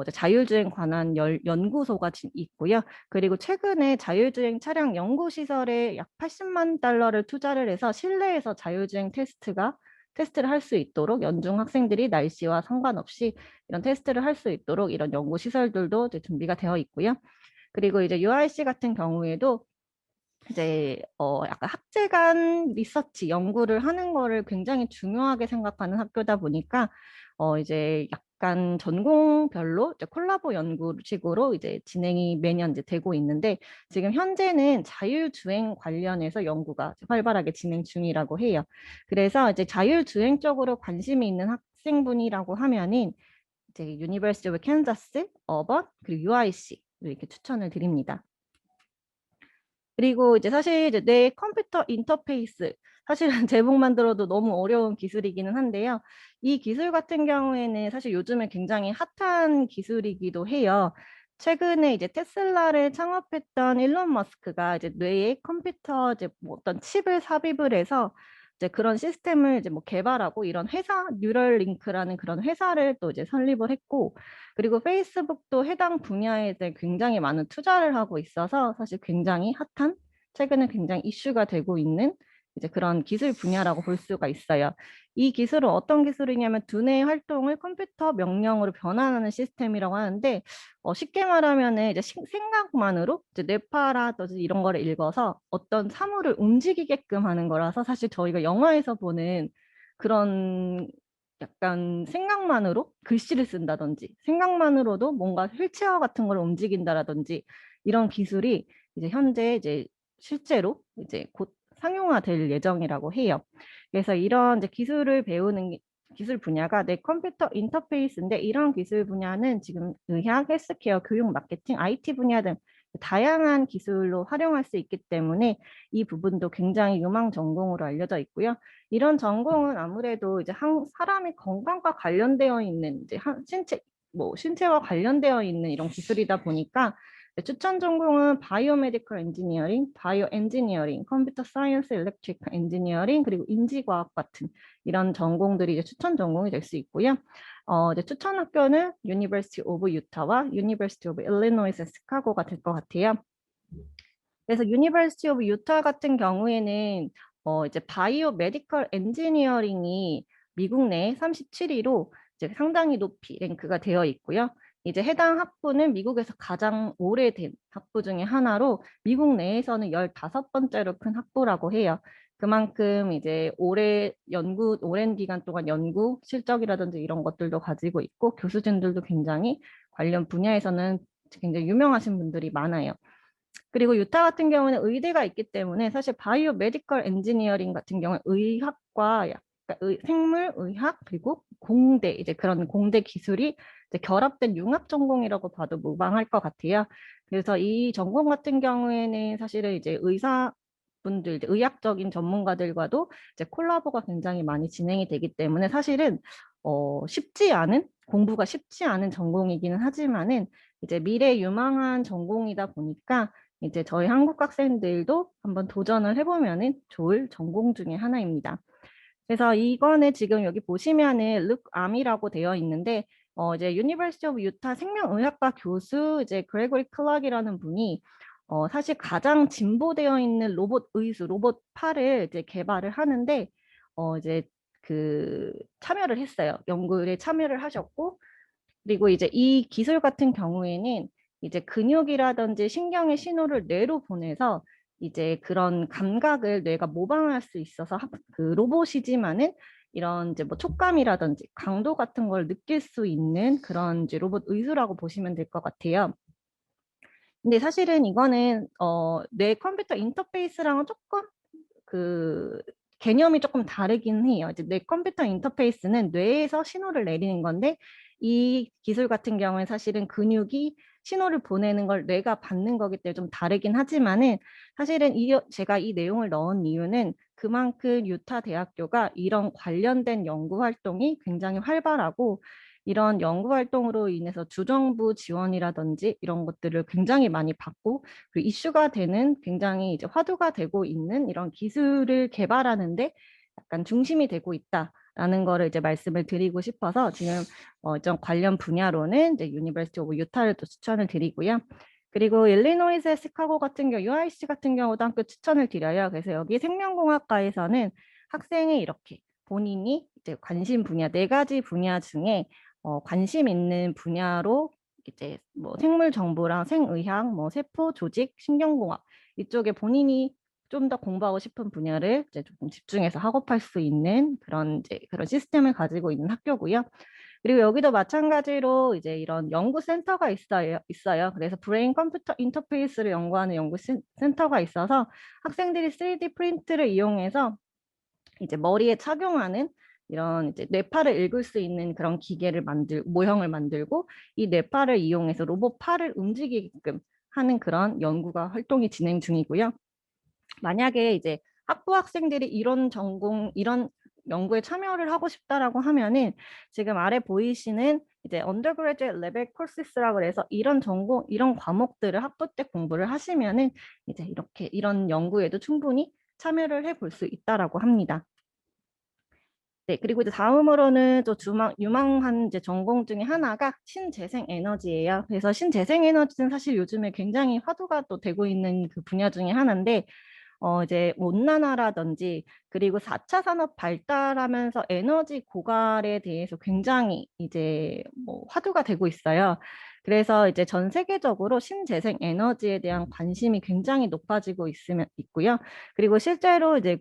이제 자율주행 관한 연구소가 있고요. 그리고 최근에 자율주행 차량 연구 시설에 약 80만 달러를 투자를 해서 실내에서 자율주행 테스트를 할 수 있도록 연중 학생들이 날씨와 상관없이 이런 테스트를 할 수 있도록 이런 연구 시설들도 이제 준비가 되어 있고요. 그리고 이제 UIC 같은 경우에도 이제 약간 학제 간 리서치 연구를 하는 거를 굉장히 중요하게 생각하는 학교다 보니까 이제 약간 전공별로 이제 콜라보 연구식으로 이제 진행이 매년 이제 되고 있는데 지금 현재는 자율주행 관련해서 연구가 활발하게 진행 중이라고 해요. 그래서 이제 자율주행 쪽으로 관심이 있는 학생분이라고 하면은 이제 유니버시티 오브 캔자스, 어번 그리고 UIC 이렇게 추천을 드립니다. 그리고 이제 사실 이제 뇌 컴퓨터 인터페이스 사실은 제목만 들어도 너무 어려운 기술이기는 한데요. 이 기술 같은 경우에는 사실 요즘에 굉장히 핫한 기술이기도 해요. 최근에 이제 테슬라를 창업했던 일론 머스크가 이제 뇌에 컴퓨터 이제 뭐 어떤 칩을 삽입을 해서 이제 그런 시스템을 이제 뭐 개발하고 이런 회사 뉴럴링크라는 그런 회사를 또 이제 설립을 했고 그리고 페이스북도 해당 분야에 대해 굉장히 많은 투자를 하고 있어서 사실 굉장히 핫한 최근에 굉장히 이슈가 되고 있는 이제 그런 기술 분야라고 볼 수가 있어요. 이 기술은 어떤 기술이냐면 두뇌의 활동을 컴퓨터 명령으로 변환하는 시스템이라고 하는데 쉽게 말하면은 이제 생각만으로 이제 뇌파라든지 이런 거를 읽어서 어떤 사물을 움직이게끔 하는 거라서 사실 저희가 영화에서 보는 그런 약간 생각만으로 글씨를 쓴다든지 생각만으로도 뭔가 휠체어 같은 걸 움직인다라든지 이런 기술이 이제 현재 이제 실제로 이제 곧 상용화될 예정이라고 해요. 그래서 이런 이제 기술을 배우는 기술 분야가 내 컴퓨터 인터페이스인데 이런 기술 분야는 지금 의학, 헬스케어, 교육, 마케팅, IT 분야 등 다양한 기술로 활용할 수 있기 때문에 이 부분도 굉장히 유망 전공으로 알려져 있고요. 이런 전공은 아무래도 이제 사람의 건강과 관련되어 있는 이제 신체와 관련되어 있는 이런 기술이다 보니까 추천 전공은 바이오메디컬 엔지니어링, 바이오 엔지니어링, 컴퓨터 사이언스, 일렉트릭 엔지니어링, 그리고 인지과학 같은 이런 전공들이 이제 추천 전공이 될 수 있고요. 이제 추천 학교는 유니버시티 오브 유타와 유니버시티 오브 일리노이스 시카고가 될 것 같아요. 그래서 유니버시티 오브 유타 같은 경우에는 이제 바이오 메디컬 엔지니어링이 미국 내 37위로 이제 상당히 높이 랭크가 되어 있고요. 이제 해당 학부는 미국에서 가장 오래된 학부 중에 하나로 미국 내에서는 15번째로 큰 학부라고 해요. 그만큼 이제 오랜 기간 동안 연구 실적이라든지 이런 것들도 가지고 있고 교수진들도 굉장히 관련 분야에서는 굉장히 유명하신 분들이 많아요. 그리고 유타 같은 경우는 의대가 있기 때문에 사실 바이오 메디컬 엔지니어링 같은 경우는 의학과 약간 생물 의학 그리고 공대 이제 그런 공대 기술이 이제 결합된 융합 전공이라고 봐도 무방할 것 같아요. 그래서 이 전공 같은 경우에는 사실은 이제 의사분들, 이제 의학적인 전문가들과도 이제 콜라보가 굉장히 많이 진행이 되기 때문에 사실은 공부가 쉽지 않은 전공이기는 하지만은 이제 미래 유망한 전공이다 보니까 이제 저희 한국 학생들도 한번 도전을 해보면은 좋을 전공 중에 하나입니다. 그래서 이거는 지금 여기 보시면은 룩암이라고 되어 있는데 이제 유니버시티 오브 유타 생명의학과 교수 이제 그레고리 클락이라는 분이 사실 가장 진보되어 있는 로봇 의수, 로봇 팔을 이제 개발을 하는데 이제 그 참여를 했어요. 연구에 참여를 하셨고 그리고 이제 이 기술 같은 경우에는 이제 근육이라든지 신경의 신호를 뇌로 보내서 이제 그런 감각을 뇌가 모방할 수 있어서 그 로봇이지만은 이런 이제 뭐 촉감이라든지 강도 같은 걸 느낄 수 있는 그런 이제 로봇 의수라고 보시면 될 것 같아요. 근데 사실은 이거는 뇌 컴퓨터 인터페이스랑은 조금 그 개념이 조금 다르긴 해요. 이제 뇌 컴퓨터 인터페이스는 뇌에서 신호를 내리는 건데 이 기술 같은 경우에 사실은 근육이 신호를 보내는 걸 뇌가 받는 거기 때문에 좀 다르긴 하지만은 사실은 제가 이 내용을 넣은 이유는 그만큼 유타 대학교가 이런 관련된 연구 활동이 굉장히 활발하고 이런 연구 활동으로 인해서 주정부 지원이라든지 이런 것들을 굉장히 많이 받고 그리고 이슈가 되는 굉장히 이제 화두가 되고 있는 이런 기술을 개발하는데 약간 중심이 되고 있다라는 거를 이제 말씀을 드리고 싶어서 지금 좀 관련 분야로는 이제 유니버시티 오브 유타를 또 추천을 드리고요. 그리고 일리노이스의 시카고 같은 경우, UIC 같은 경우도 함께 추천을 드려요. 그래서 여기 생명공학과에서는 학생이 이렇게 본인이 이제 관심 분야, 4가지 분야 중에 관심 있는 분야로 이제 뭐 생물 정보랑 생의학, 뭐 세포, 조직, 신경공학 이쪽에 본인이 좀 더 공부하고 싶은 분야를 이제 조금 집중해서 학업할 수 있는 그런 이제 그런 시스템을 가지고 있는 학교고요. 그리고 여기도 마찬가지로 이제 이런 연구센터가 있어요. 그래서 브레인 컴퓨터 인터페이스를 연구하는 연구센터가 있어서 학생들이 3D 프린트를 이용해서 이제 머리에 착용하는 이런 이제 뇌파를 읽을 수 있는 그런 기계를 모형을 만들고 이 뇌파를 이용해서 로봇 팔을 움직이게끔 하는 그런 연구가 활동이 진행 중이고요. 만약에 이제 학부 학생들이 이런 전공, 이런 연구에 참여를 하고 싶다라고 하면은 지금 아래 보이시는 이제 undergraduate level courses라고 해서 이런 전공, 이런 과목들을 학부 때 공부를 하시면은 이제 이렇게 이런 연구에도 충분히 참여를 해볼 수 있다라고 합니다. 네, 그리고 이제 다음으로는 또 유망한 이제 전공 중에 하나가 신재생 에너지예요. 그래서 신재생 에너지는 사실 요즘에 굉장히 화두가 또 되고 있는 그 분야 중에 하나인데 이제 온난화라든지 그리고 4차 산업 발달하면서 에너지 고갈에 대해서 굉장히 이제 뭐 화두가 되고 있어요. 그래서 이제 전 세계적으로 신재생 에너지에 대한 관심이 굉장히 높아지고 있고요. 그리고 실제로 이제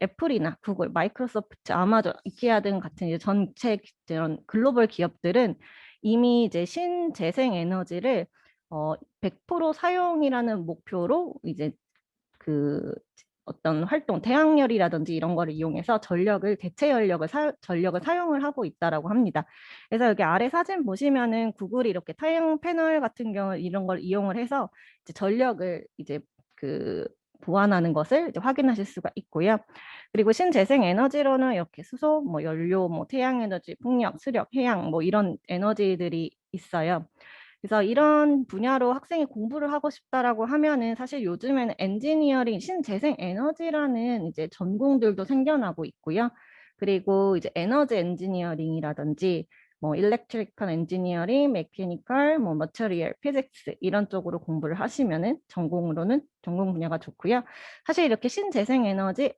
애플이나 구글, 마이크로소프트, 아마존, 이케아 등 같은 이제 전체 이런 글로벌 기업들은 이미 이제 신재생 에너지를 100% 사용이라는 목표로 이제 그 어떤 활동, 태양열이라든지 이런 거를 이용해서 전력을 사용을 하고 있다라고 합니다. 그래서 여기 아래 사진 보시면은 구글이 이렇게太陽 패널 같은 경우 이런 걸 이용을 해서 이제 전력을 이제 그 보완하는 것을 이제 확인하실 수가 있고요. 그리고 신재생 에너지로는 이렇게 수소, 뭐 연료, 뭐 태양에너지, 풍력, 수력, 해양 뭐 이런 에너지들이 있어요. 그래서 이런 분야로 학생이 공부를 하고 싶다라고 하면은 사실 요즘에는 엔지니어링, 신재생 에너지라는 이제 전공들도 생겨나고 있고요. 그리고 이제 에너지 엔지니어링이라든지 뭐 일렉트리컬 엔지니어링, 메케니컬, 뭐 머터리얼, 피직스 이런 쪽으로 공부를 하시면은 전공으로는 전공 분야가 좋고요. 사실 이렇게 신재생 에너지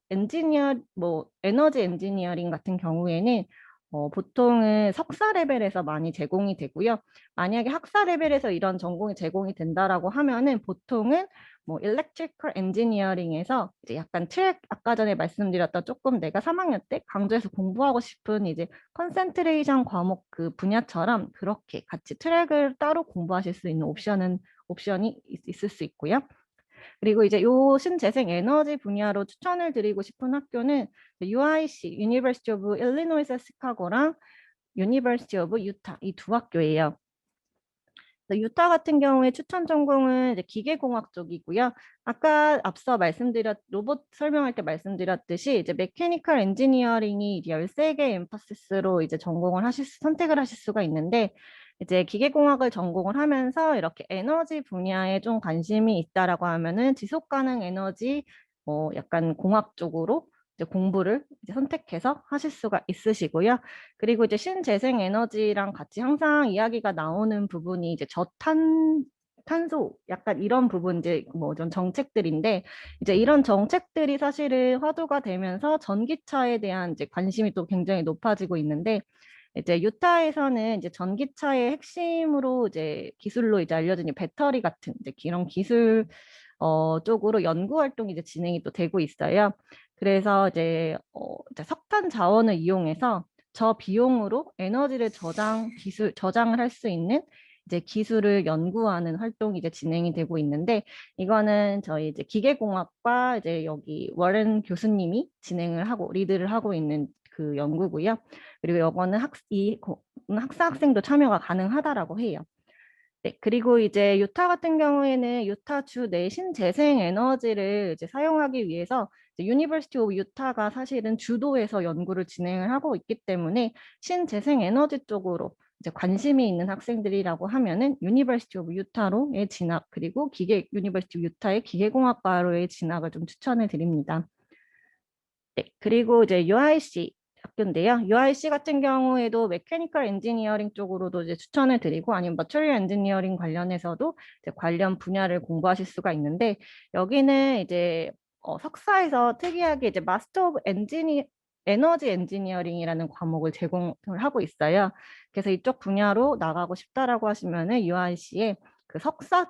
뭐 에너지 엔지니어링 같은 경우에는 보통은 석사 레벨에서 많이 제공이 되고요. 만약에 학사 레벨에서 이런 전공이 제공이 된다라고 하면은 보통은 뭐 일렉트리컬 엔지니어링에서 이제 약간 트랙 아까 전에 말씀드렸던 조금 내가 3학년 때 강조해서 공부하고 싶은 이제 컨센트레이션 과목 그 분야처럼 그렇게 같이 트랙을 따로 공부하실 수 있는 옵션이 있을 수 있고요. 그리고 이제 요 신재생 에너지 분야로 추천을 드리고 싶은 학교는 UIC, University of Illinois 시카고랑 University of Utah 이 두 학교예요. 유타 같은 경우에 추천 전공은 이제 기계공학 쪽이고요. 아까 앞서 로봇 설명할 때 말씀드렸듯이 이제 메케니컬 엔지니어링이 13개 엠파시스로 이제 선택을 하실 수가 있는데 이제 기계공학을 전공을 하면서 이렇게 에너지 분야에 좀 관심이 있다라고 하면은 지속 가능 에너지 약간 공학 쪽으로 이제 공부를 이제 선택해서 하실 수가 있으시고요. 그리고 이제 신재생 에너지랑 같이 항상 이야기가 나오는 부분이 이제 탄소 약간 이런 부분 이제 뭐 좀 정책들인데 이제 이런 정책들이 사실은 화두가 되면서 전기차에 대한 이제 관심이 또 굉장히 높아지고 있는데 이제 유타에서는 이제 전기차의 핵심으로 이제 기술로 이제 알려진 배터리 같은 이제 이런 기술 쪽으로 연구 활동이 이제 진행이 또 되고 있어요. 그래서 이제 석탄 자원을 이용해서 저비용으로 에너지를 저장을 할 수 있는 이제 기술을 연구하는 활동이 이제 진행이 되고 있는데 이거는 저희 이제 기계공학과 이제 여기 워렌 교수님이 리드를 하고 있는 그 연구고요. 그리고 이거는 학사 학생도 참여가 가능하다라고 해요. 네, 그리고 이제 유타 같은 경우에는 유타 주 내신 재생 에너지를 이제 사용하기 위해서 유니버시티 오브 유타가 사실은 주도해서 연구를 진행을 하고 있기 때문에 신재생 에너지 쪽으로 이제 관심이 있는 학생들이라고 하면은 유니버시티 오브 유타로의 진학 그리고 유니버시티 오브 유타의 기계공학과로의 진학을 좀 추천을 드립니다. 네, 그리고 이제 UIC 학교인데요. UIC 같은 경우에도 메케니컬 엔지니어링 쪽으로도 이제 추천을 드리고 아니면 머처리얼 엔지니어링 관련해서도 이제 관련 분야를 공부하실 수가 있는데 여기는 이제 석사에서 특이하게 이제 마스터 오브 에너지 엔지니어링이라는 과목을 제공을 하고 있어요. 그래서 이쪽 분야로 나가고 싶다라고 하시면은 UIC에 그 석사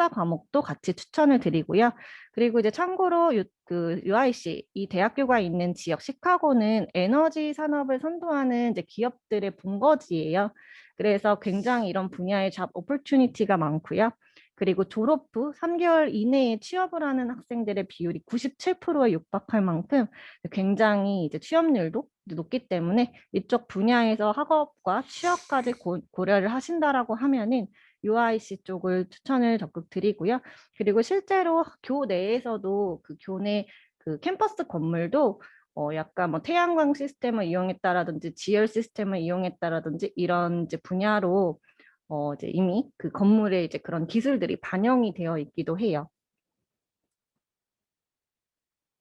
과목도 같이 추천을 드리고요. 그리고 이제 참고로 UIC, 이 대학교가 있는 지역 시카고는 에너지 산업을 선도하는 이제 기업들의 본거지예요. 그래서 굉장히 이런 분야의 잡 오퍼튜니티가 많고요. 그리고 졸업 후 3개월 이내에 취업을 하는 학생들의 비율이 97%에 육박할 만큼 굉장히 이제 취업률도 높기 때문에 이쪽 분야에서 학업과 취업까지 고려를 하신다라고 하면은 UIC 쪽을 추천을 적극 드리고요. 그리고 실제로 교내에서도 그 교내 그 캠퍼스 건물도 약간 뭐 태양광 시스템을 이용했다라든지 지열 시스템을 이용했다라든지 이런 이제 분야로 이제 이미 그 건물에 이제 그런 기술들이 반영이 되어 있기도 해요.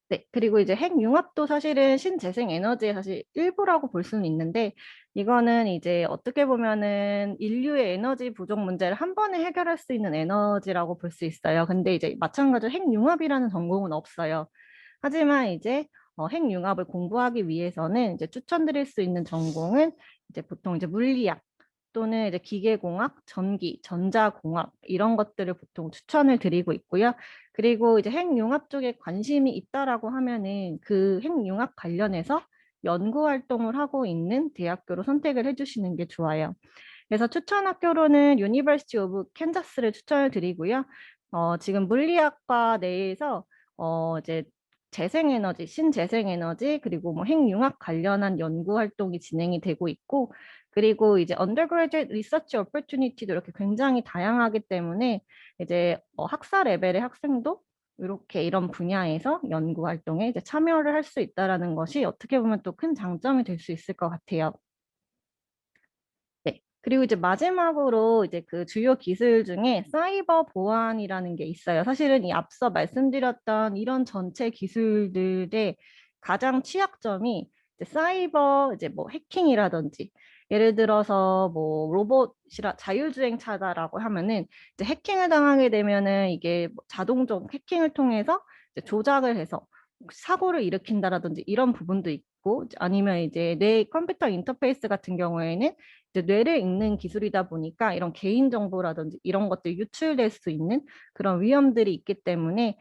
네, 그리고 이제 핵융합도 사실은 신재생 에너지의 사실 일부라고 볼 수는 있는데 이거는 이제 어떻게 보면은 인류의 에너지 부족 문제를 한 번에 해결할 수 있는 에너지라고 볼 수 있어요. 근데 이제 마찬가지로 핵융합이라는 전공은 없어요. 하지만 이제 핵융합을 공부하기 위해서는 이제 추천드릴 수 있는 전공은 이제 보통 이제 물리학 또는 이제 기계공학, 전기, 전자공학 이런 것들을 보통 추천을 드리고 있고요. 그리고 이제 핵융합 쪽에 관심이 있다라고 하면은 그 핵융합 관련해서 연구 활동을 하고 있는 대학교로 선택을 해주시는 게 좋아요. 그래서 추천 학교로는 유니버시티 오브 캔자스를 추천을 드리고요. 지금 물리학과 내에서 이제 재생에너지, 신재생에너지, 그리고 뭐 핵융합 관련한 연구 활동이 진행이 되고 있고, 그리고 이제 undergraduate research opportunity도 이렇게 굉장히 다양하기 때문에 이제 학사 레벨의 학생도 이렇게 이런 분야에서 연구 활동에 이제 참여를 할 수 있다라는 것이 어떻게 보면 또 큰 장점이 될 수 있을 것 같아요. 네. 그리고 이제 마지막으로 이제 그 주요 기술 중에 사이버 보안이라는 게 있어요. 사실은 이 앞서 말씀드렸던 이런 전체 기술들의 가장 취약점이 이제 사이버 이제 뭐 해킹이라든지 예를 들어서 뭐 로봇이라 자율주행차다라고 하면은 이제 해킹을 당하게 되면은 이게 뭐 자동적 해킹을 통해서 이제 조작을 해서 사고를 일으킨다라든지 이런 부분도 있고 아니면 이제 내 컴퓨터 인터페이스 같은 경우에는 이제 뇌를 읽는 기술이다 보니까 이런 개인정보라든지 이런 것들이 유출될 수 있는 그런 위험들이 있기 때문에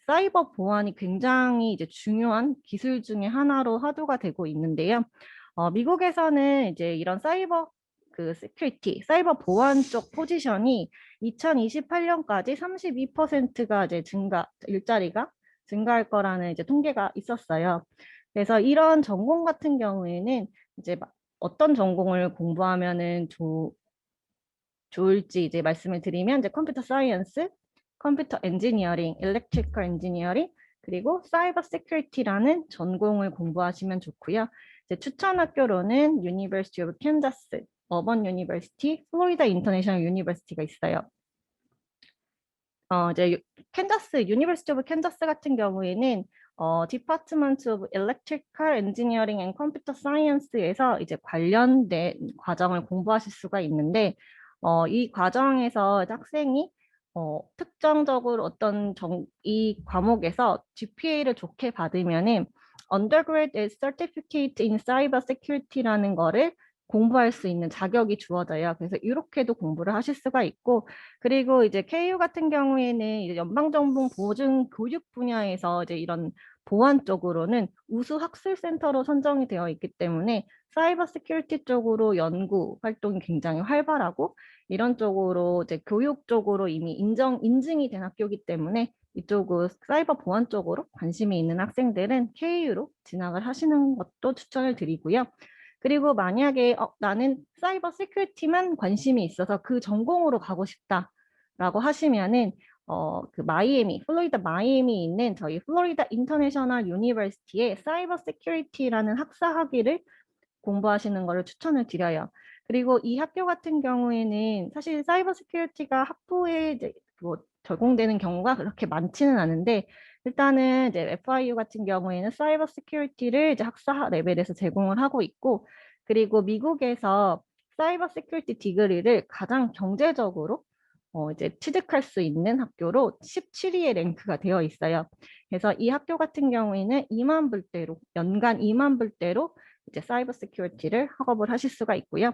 사이버 보안이 굉장히 이제 중요한 기술 중에 하나로 화두가 되고 있는데요. 미국에서는 이제 이런 사이버 그 시큐리티, 사이버 보안 쪽 포지션이 2028년까지 32%가 이제 일자리가 증가할 거라는 이제 통계가 있었어요. 그래서 이런 전공 같은 경우에는 이제 어떤 전공을 공부하면은 좋을지 이제 말씀을 드리면 이제 컴퓨터 사이언스, 컴퓨터 엔지니어링, 일렉트리컬 엔지니어링, 그리고 사이버 세큐리티라는 전공을 공부하시면 좋고요. 이제 추천 학교로는 유니버시티 오브 캔자스, 어번 유니버시티, 플로리다 인터내셔널 유니버시티가 있어요. 이제 유니버시티 오브 캔자스 같은 경우에는 디파트먼트 오브 일렉트리컬 엔지니어링 앤 컴퓨터 사이언스에서 이제 관련된 과정을 공부하실 수가 있는데 이 과정에서 학생이 특정적으로 이 과목에서 GPA를 좋게 받으면은 Undergraduate Certificate in Cyber Security라는 거를 공부할 수 있는 자격이 주어져요. 그래서 이렇게도 공부를 하실 수가 있고, 그리고 이제 KU 같은 경우에는 이제 연방정부 보증 교육 분야에서 이제 이런 보안 쪽으로는 우수 학술센터로 선정이 되어 있기 때문에 사이버 시큐리티 쪽으로 연구 활동이 굉장히 활발하고 이런 쪽으로 이제 교육 쪽으로 이미 인증이 된 학교이기 때문에 이쪽으로 사이버 보안 쪽으로 관심이 있는 학생들은 KU로 진학을 하시는 것도 추천을 드리고요. 그리고 만약에 나는 사이버 시큐리티만 관심이 있어서 그 전공으로 가고 싶다라고 하시면은 그 마이애미, 플로리다 마이애미에 있는 저희 플로리다 인터내셔널 유니버시티의 사이버 세큐리티라는 학사 학위를 공부하시는 것을 추천을 드려요. 그리고 이 학교 같은 경우에는 사실 사이버 세큐리티가 학부에 이제 뭐 적용되는 경우가 그렇게 많지는 않은데 일단은 이제 FIU 같은 경우에는 사이버 세큐리티를 이제 학사 레벨에서 제공을 하고 있고 그리고 미국에서 사이버 세큐리티 디그리를 가장 경제적으로 이제 취득할 수 있는 학교로 17위에 랭크가 되어 있어요. 그래서 이 학교 같은 경우에는 2만 불대로 연간 2만 불대로 이제 사이버 세큐리티를 학업을 하실 수가 있고요.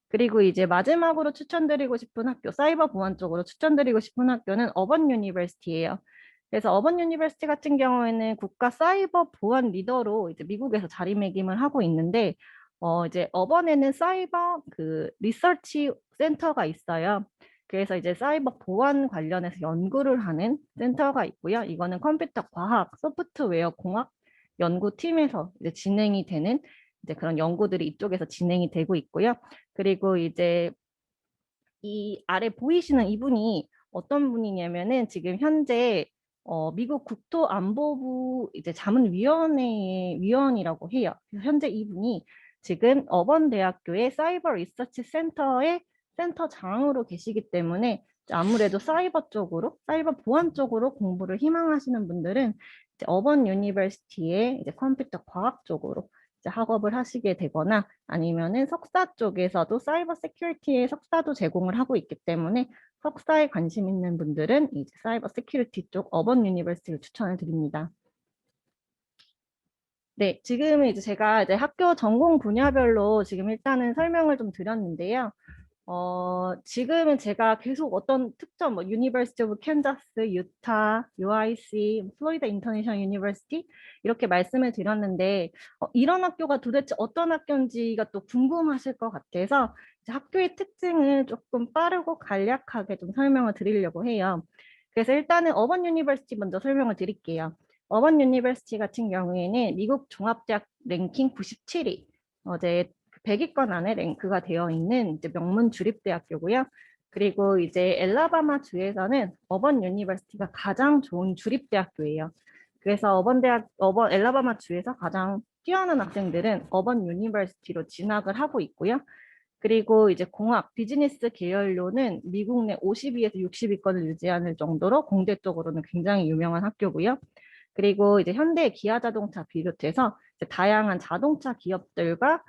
그리고 이제 마지막으로 추천드리고 싶은 학교, 사이버 보안 쪽으로 추천드리고 싶은 학교는 어번 유니버시티예요. 그래서 어번 유니버시티 같은 경우에는 국가 사이버 보안 리더로 이제 미국에서 자리매김을 하고 있는데 이제 어번에는 사이버 그 리서치 센터가 있어요. 그래서 이제 사이버 보안 관련해서 연구를 하는 센터가 있고요. 이거는 컴퓨터 과학, 소프트웨어 공학 연구팀에서 이제 진행이 되는 이제 그런 연구들이 이쪽에서 진행이 되고 있고요. 그리고 이제 이 아래 보이시는 이분이 어떤 분이냐면은 지금 현재 미국 국토안보부 이제 자문위원회의 위원이라고 해요. 그래서 현재 이분이 지금 어번대학교의 사이버 리서치 센터의 센터장으로 계시기 때문에 아무래도 사이버 쪽으로, 사이버 보안 쪽으로 공부를 희망하시는 분들은 이제 어번 유니버시티의 이제 컴퓨터 과학 쪽으로 이제 학업을 하시게 되거나 아니면은 석사 쪽에서도 사이버 세큐리티의 석사도 제공을 하고 있기 때문에 석사에 관심 있는 분들은 이제 사이버 세큐리티 쪽 어번 유니버시티를 추천을 드립니다. 네, 지금은 이제 제가 이제 학교 전공 분야별로 지금 일단은 설명을 좀 드렸는데요. 지금은 제가 계속 어떤 특정, 뭐, 유니버시티 오브 캔자스, 유타, UIC, 플로리다 인터내셔널 유니버시티 이렇게 말씀을 드렸는데 이런 학교가 도대체 어떤 학교인지가 또 궁금하실 것 같아서 이제 학교의 특징을 조금 빠르고 간략하게 좀 설명을 드리려고 해요. 그래서 일단은 어번 유니버시티 먼저 설명을 드릴게요. 어번 유니버시티 같은 경우에는 미국 종합대학 랭킹 97위, 어제 100위권 안에 랭크가 되어 있는 이제 명문 주립대학교고요. 그리고 이제 엘라바마 주에서는 어번 유니버시티가 가장 좋은 주립대학교예요. 그래서 어번 엘라바마 주에서 가장 뛰어난 학생들은 어번 유니버시티로 진학을 하고 있고요. 그리고 이제 공학, 비즈니스 계열로는 미국 내 50위에서 60위권을 유지하는 정도로 공대 쪽으로는 굉장히 유명한 학교고요. 그리고 이제 현대 기아자동차 비롯해서 이제 다양한 자동차 기업들과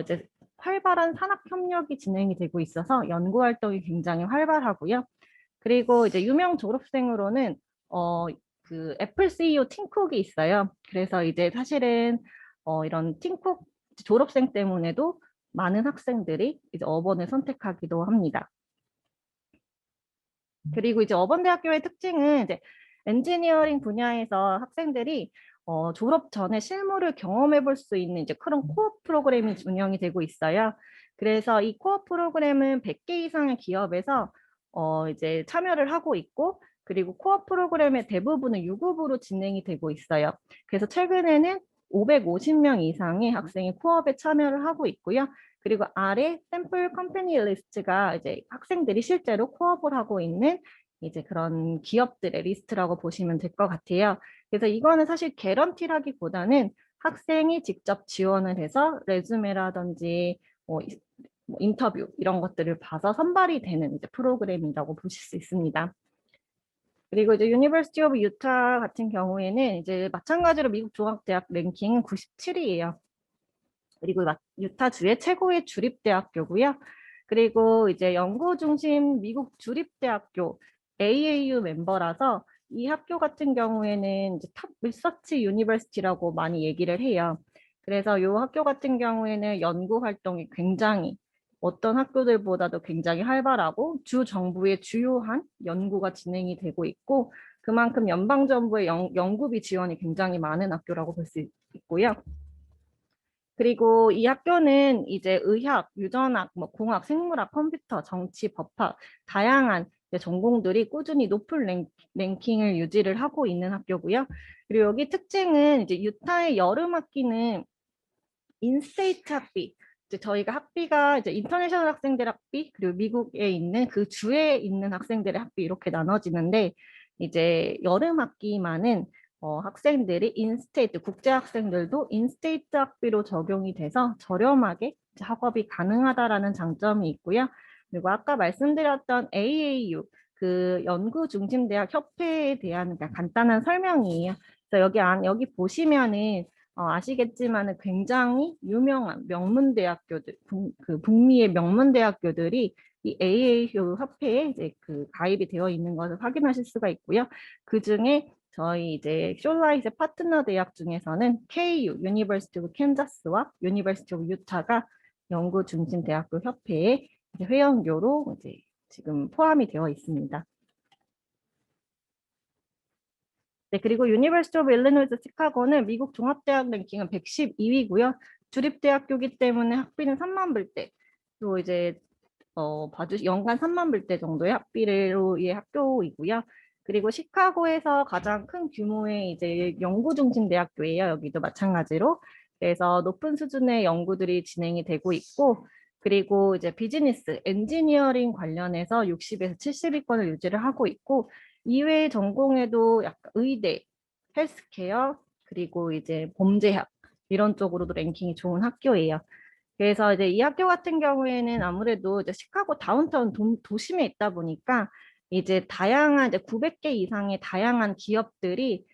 이제 활발한 산학 협력이 진행이 되고 있어서 연구 활동이 굉장히 활발하고요. 그리고 이제 유명 졸업생으로는 그 애플 CEO 팀 쿡이 있어요. 그래서 이제 사실은 이런 팀쿡 졸업생 때문에도 많은 학생들이 이제 어번을 선택하기도 합니다. 그리고 이제 어번대학교의 특징은 이제 엔지니어링 분야에서 학생들이 졸업 전에 실무를 경험해 볼 수 있는 이제 그런 코어 프로그램이 운영이 되고 있어요. 그래서 이 코어 프로그램은 100개 이상의 기업에서 이제 참여를 하고 있고 그리고 코어 프로그램의 대부분은 유급으로 진행이 되고 있어요. 그래서 최근에는 550명 이상의 학생이 코업에 참여를 하고 있고요. 그리고 아래 샘플 컴퍼니 리스트가 이제 학생들이 실제로 코업을 하고 있는 이제 그런 기업들의 리스트라고 보시면 될 것 같아요. 그래서 이거는 사실 개런티라기보다는 학생이 직접 지원을 해서 레주메라든지 뭐 인터뷰 이런 것들을 봐서 선발이 되는 이제 프로그램이라고 보실 수 있습니다. 그리고 이제 유니버시티 오브 유타 같은 경우에는 이제 마찬가지로 미국 종합대학 랭킹은 97위예요. 그리고 유타주의 최고의 주립대학교고요. 그리고 이제 연구 중심 미국 주립대학교 AAU 멤버라서 이 학교 같은 경우에는 이제 탑 리서치 유니버시티라고 많이 얘기를 해요. 그래서 이 학교 같은 경우에는 연구 활동이 굉장히 어떤 학교들보다도 굉장히 활발하고 주 정부의 주요한 연구가 진행이 되고 있고 그만큼 연방정부의 연구비 지원이 굉장히 많은 학교라고 볼 수 있고요. 그리고 이 학교는 이제 의학, 유전학, 뭐 공학, 생물학, 컴퓨터, 정치, 법학 다양한 이제 전공들이 꾸준히 높은 랭킹을 유지를 하고 있는 학교고요. 그리고 여기 특징은 이제 유타의 여름 학기는 인스테이트 학비, 이제 저희가 학비가 이제 인터내셔널 학생들 학비 그리고 미국에 있는 그 주에 있는 학생들의 학비 이렇게 나눠지는데 이제 여름 학기만은 학생들이 인스테이트 국제 학생들도 인스테이트 학비로 적용이 돼서 저렴하게 이제 학업이 가능하다라는 장점이 있고요. 그리고 아까 말씀드렸던 AAU 그 연구 중심 대학 협회에 대한 그러니까 간단한 설명이에요. 그래서 여기 보시면은 아시겠지만은 굉장히 유명한 명문 대학교들, 그 북미의 명문 대학교들이 이 AAU 협회에 이제 그 가입이 되어 있는 것을 확인하실 수가 있고요. 그 중에 저희 이제 숄라이트 파트너 대학 중에서는 KU, 유니버시티 오브 캔자스와 유니버시티 오브 유타가 연구 중심 대학교 협회에 이제 회원교로 이제 지금 포함이 되어 있습니다. 네, 그리고 유니버시티 오브 일리노이즈 시카고는 미국 종합대학 랭킹은 112위고요. 주립대학교이기 때문에 학비는 3만 불대. 또 이제 연간 3만 불대 정도의 학비로의 학교이고요. 그리고 시카고에서 가장 큰 규모의 이제 연구 중심 대학교예요. 여기도 마찬가지로. 그래서 높은 수준의 연구들이 진행이 되고 있고, 그리고 이제 비즈니스, 엔지니어링 관련해서 60에서 70위권을 유지를 하고 있고, 이외의 전공에도 약간 의대, 헬스케어, 그리고 이제 범죄학 이런 쪽으로도 랭킹이 좋은 학교예요. 그래서 이제 이 학교 같은 경우에는 아무래도 이제 시카고 다운타운 도심에 있다 보니까 이제 다양한 이제 900개 이상의 다양한 기업들이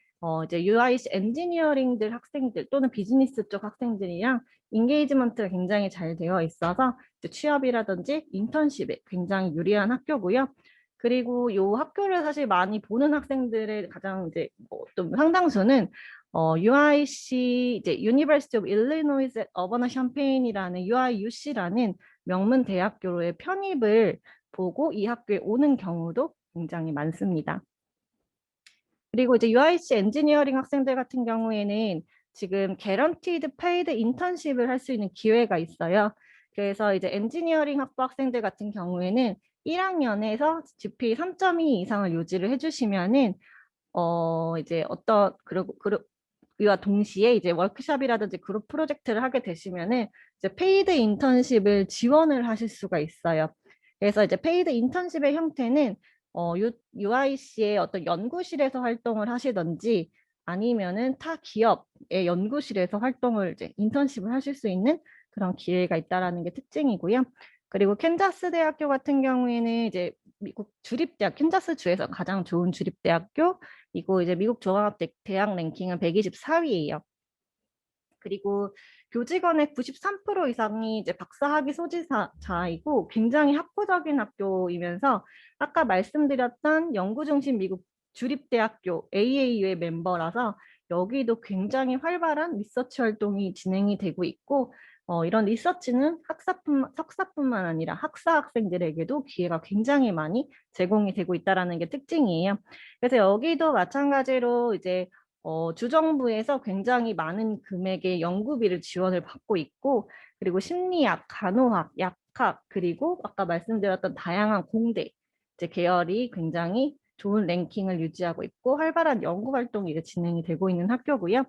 이제 UIC 엔지니어링들 학생들 또는 비즈니스 쪽 학생들이랑 인게이지먼트가 굉장히 잘 되어 있어서 이제 취업이라든지 인턴십에 굉장히 유리한 학교고요. 그리고 이 학교를 사실 많이 보는 학생들의 가장 이제 좀 상당수는 UIC 이제 University of Illinois at Urbana-Champaign이라는 UIUC라는 명문 대학교로의 편입을 보고 이 학교에 오는 경우도 굉장히 많습니다. 그리고 이제 UIC 엔지니어링 학생들 같은 경우에는 지금 Guaranteed Paid Internship을 할 수 있는 기회가 있어요. 그래서 이제 엔지니어링 학부 학생들 같은 경우에는 1학년에서 GPA 3.2 이상을 유지를 해주시면은 이제 이와 동시에 이제 워크숍이라든지 그룹 프로젝트를 하게 되시면은 이제 페이드 인턴십을 지원을 하실 수가 있어요. 그래서 이제 페이드 인턴십의 형태는 UIC의 어떤 연구실에서 활동을 하시든지 아니면은 타 기업의 연구실에서 활동을 이제 인턴십을 하실 수 있는 그런 기회가 있다라는 게 특징이고요. 그리고 캔자스 대학교 같은 경우에는 이제 미국 주립대학, 캔자스 주에서 가장 좋은 주립대학교, 이거 이제 미국 종합대학 랭킹은 124위예요. 그리고 교직원의 93% 이상이 이제 박사학위 소지자이고 굉장히 학구적인 학교이면서 아까 말씀드렸던 연구중심 미국 주립대학교 AAU의 멤버라서 여기도 굉장히 활발한 리서치 활동이 진행이 되고 있고 이런 리서치는 석사뿐만 아니라 학사 학생들에게도 기회가 굉장히 많이 제공이 되고 있다는 게 특징이에요. 그래서 여기도 마찬가지로 이제 주정부에서 굉장히 많은 금액의 연구비를 지원을 받고 있고 그리고 심리학, 간호학, 약학 그리고 아까 말씀드렸던 다양한 공대 이제 계열이 굉장히 좋은 랭킹을 유지하고 있고 활발한 연구 활동이 이제 진행이 되고 있는 학교고요.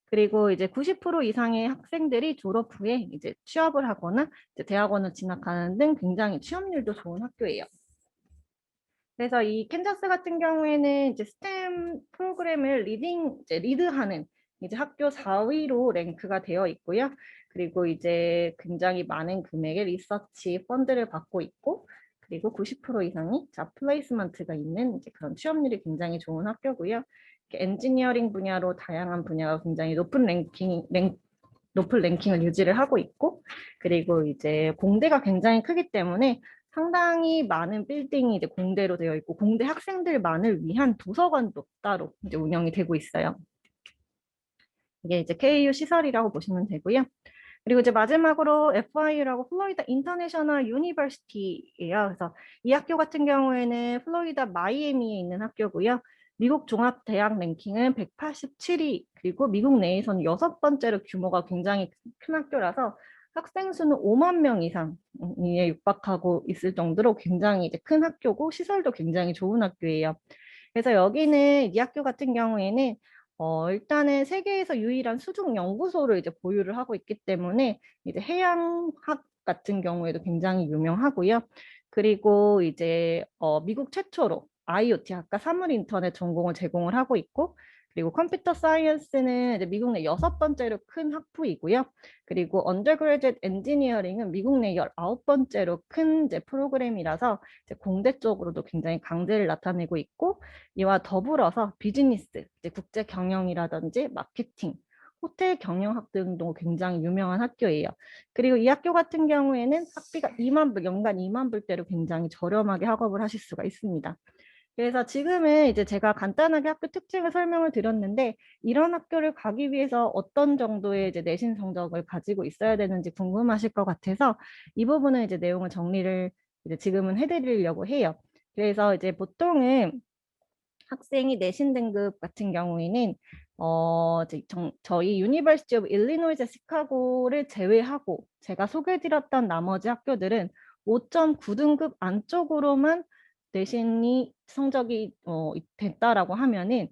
그리고 이제 90% 이상의 학생들이 졸업 후에 이제 취업을 하거나 이제 대학원을 진학하는 등 굉장히 취업률도 좋은 학교예요. 그래서 이 캔자스 같은 경우에는 이제 스템 프로그램을 리드하는 이제 학교 4위로 랭크가 되어 있고요. 그리고 이제 굉장히 많은 금액의 리서치 펀드를 받고 있고, 그리고 90% 이상이 잡 플레이스먼트가 있는 이제 그런 취업률이 굉장히 좋은 학교고요. 엔지니어링 분야로 다양한 분야가 굉장히 높은 랭킹을 유지를 하고 있고, 그리고 이제 공대가 굉장히 크기 때문에 상당히 많은 빌딩이 이제 공대로 되어 있고 공대 학생들만을 위한 도서관도 따로 이제 운영이 되고 있어요. 이게 이제 KU 시설이라고 보시면 되고요. 그리고 이제 마지막으로 FIU라고 플로리다 인터내셔널 유니버시티예요. 그래서 이 학교 같은 경우에는 플로리다 마이애미에 있는 학교고요. 미국 종합대학 랭킹은 187위, 그리고 미국 내에서는 6번째로 규모가 굉장히 큰 학교라서 학생 수는 5만 명 이상에 육박하고 있을 정도로 굉장히 이제 큰 학교고 시설도 굉장히 좋은 학교예요. 그래서 여기는 이 학교 같은 경우에는 일단은 세계에서 유일한 수중 연구소를 이제 보유를 하고 있기 때문에 이제 해양학 같은 경우에도 굉장히 유명하고요. 그리고 이제 미국 최초로 IoT 아까 사물 인터넷 전공을 제공을 하고 있고, 그리고 컴퓨터 사이언스는 이제 미국 내 6번째로 큰 학부이고요. 그리고 언더그래듀에이트 엔지니어링은 미국 내 19번째로 큰 이제 프로그램이라서 이제 공대 쪽으로도 굉장히 강세를 나타내고 있고, 이와 더불어서 비즈니스, 이제 국제 경영이라든지 마케팅, 호텔 경영학 등도 굉장히 유명한 학교예요. 그리고 이 학교 같은 경우에는 학비가 2만 불, 연간 2만 불대로 굉장히 저렴하게 학업을 하실 수가 있습니다. 그래서 지금은 이제 제가 간단하게 학교 특징을 설명을 드렸는데, 이런 학교를 가기 위해서 어떤 정도의 이제 내신 성적을 가지고 있어야 되는지 궁금하실 것 같아서 이 부분은 이제 내용을 정리를 이제 지금은 해드리려고 해요. 그래서 이제 보통은 학생이 내신 등급 같은 경우에는 저희 유니버시티 오브 일리노이즈 시카고를 제외하고 제가 소개해드렸던 나머지 학교들은 5.9등급 안쪽으로만 내신이 성적이 됐다라고 하면은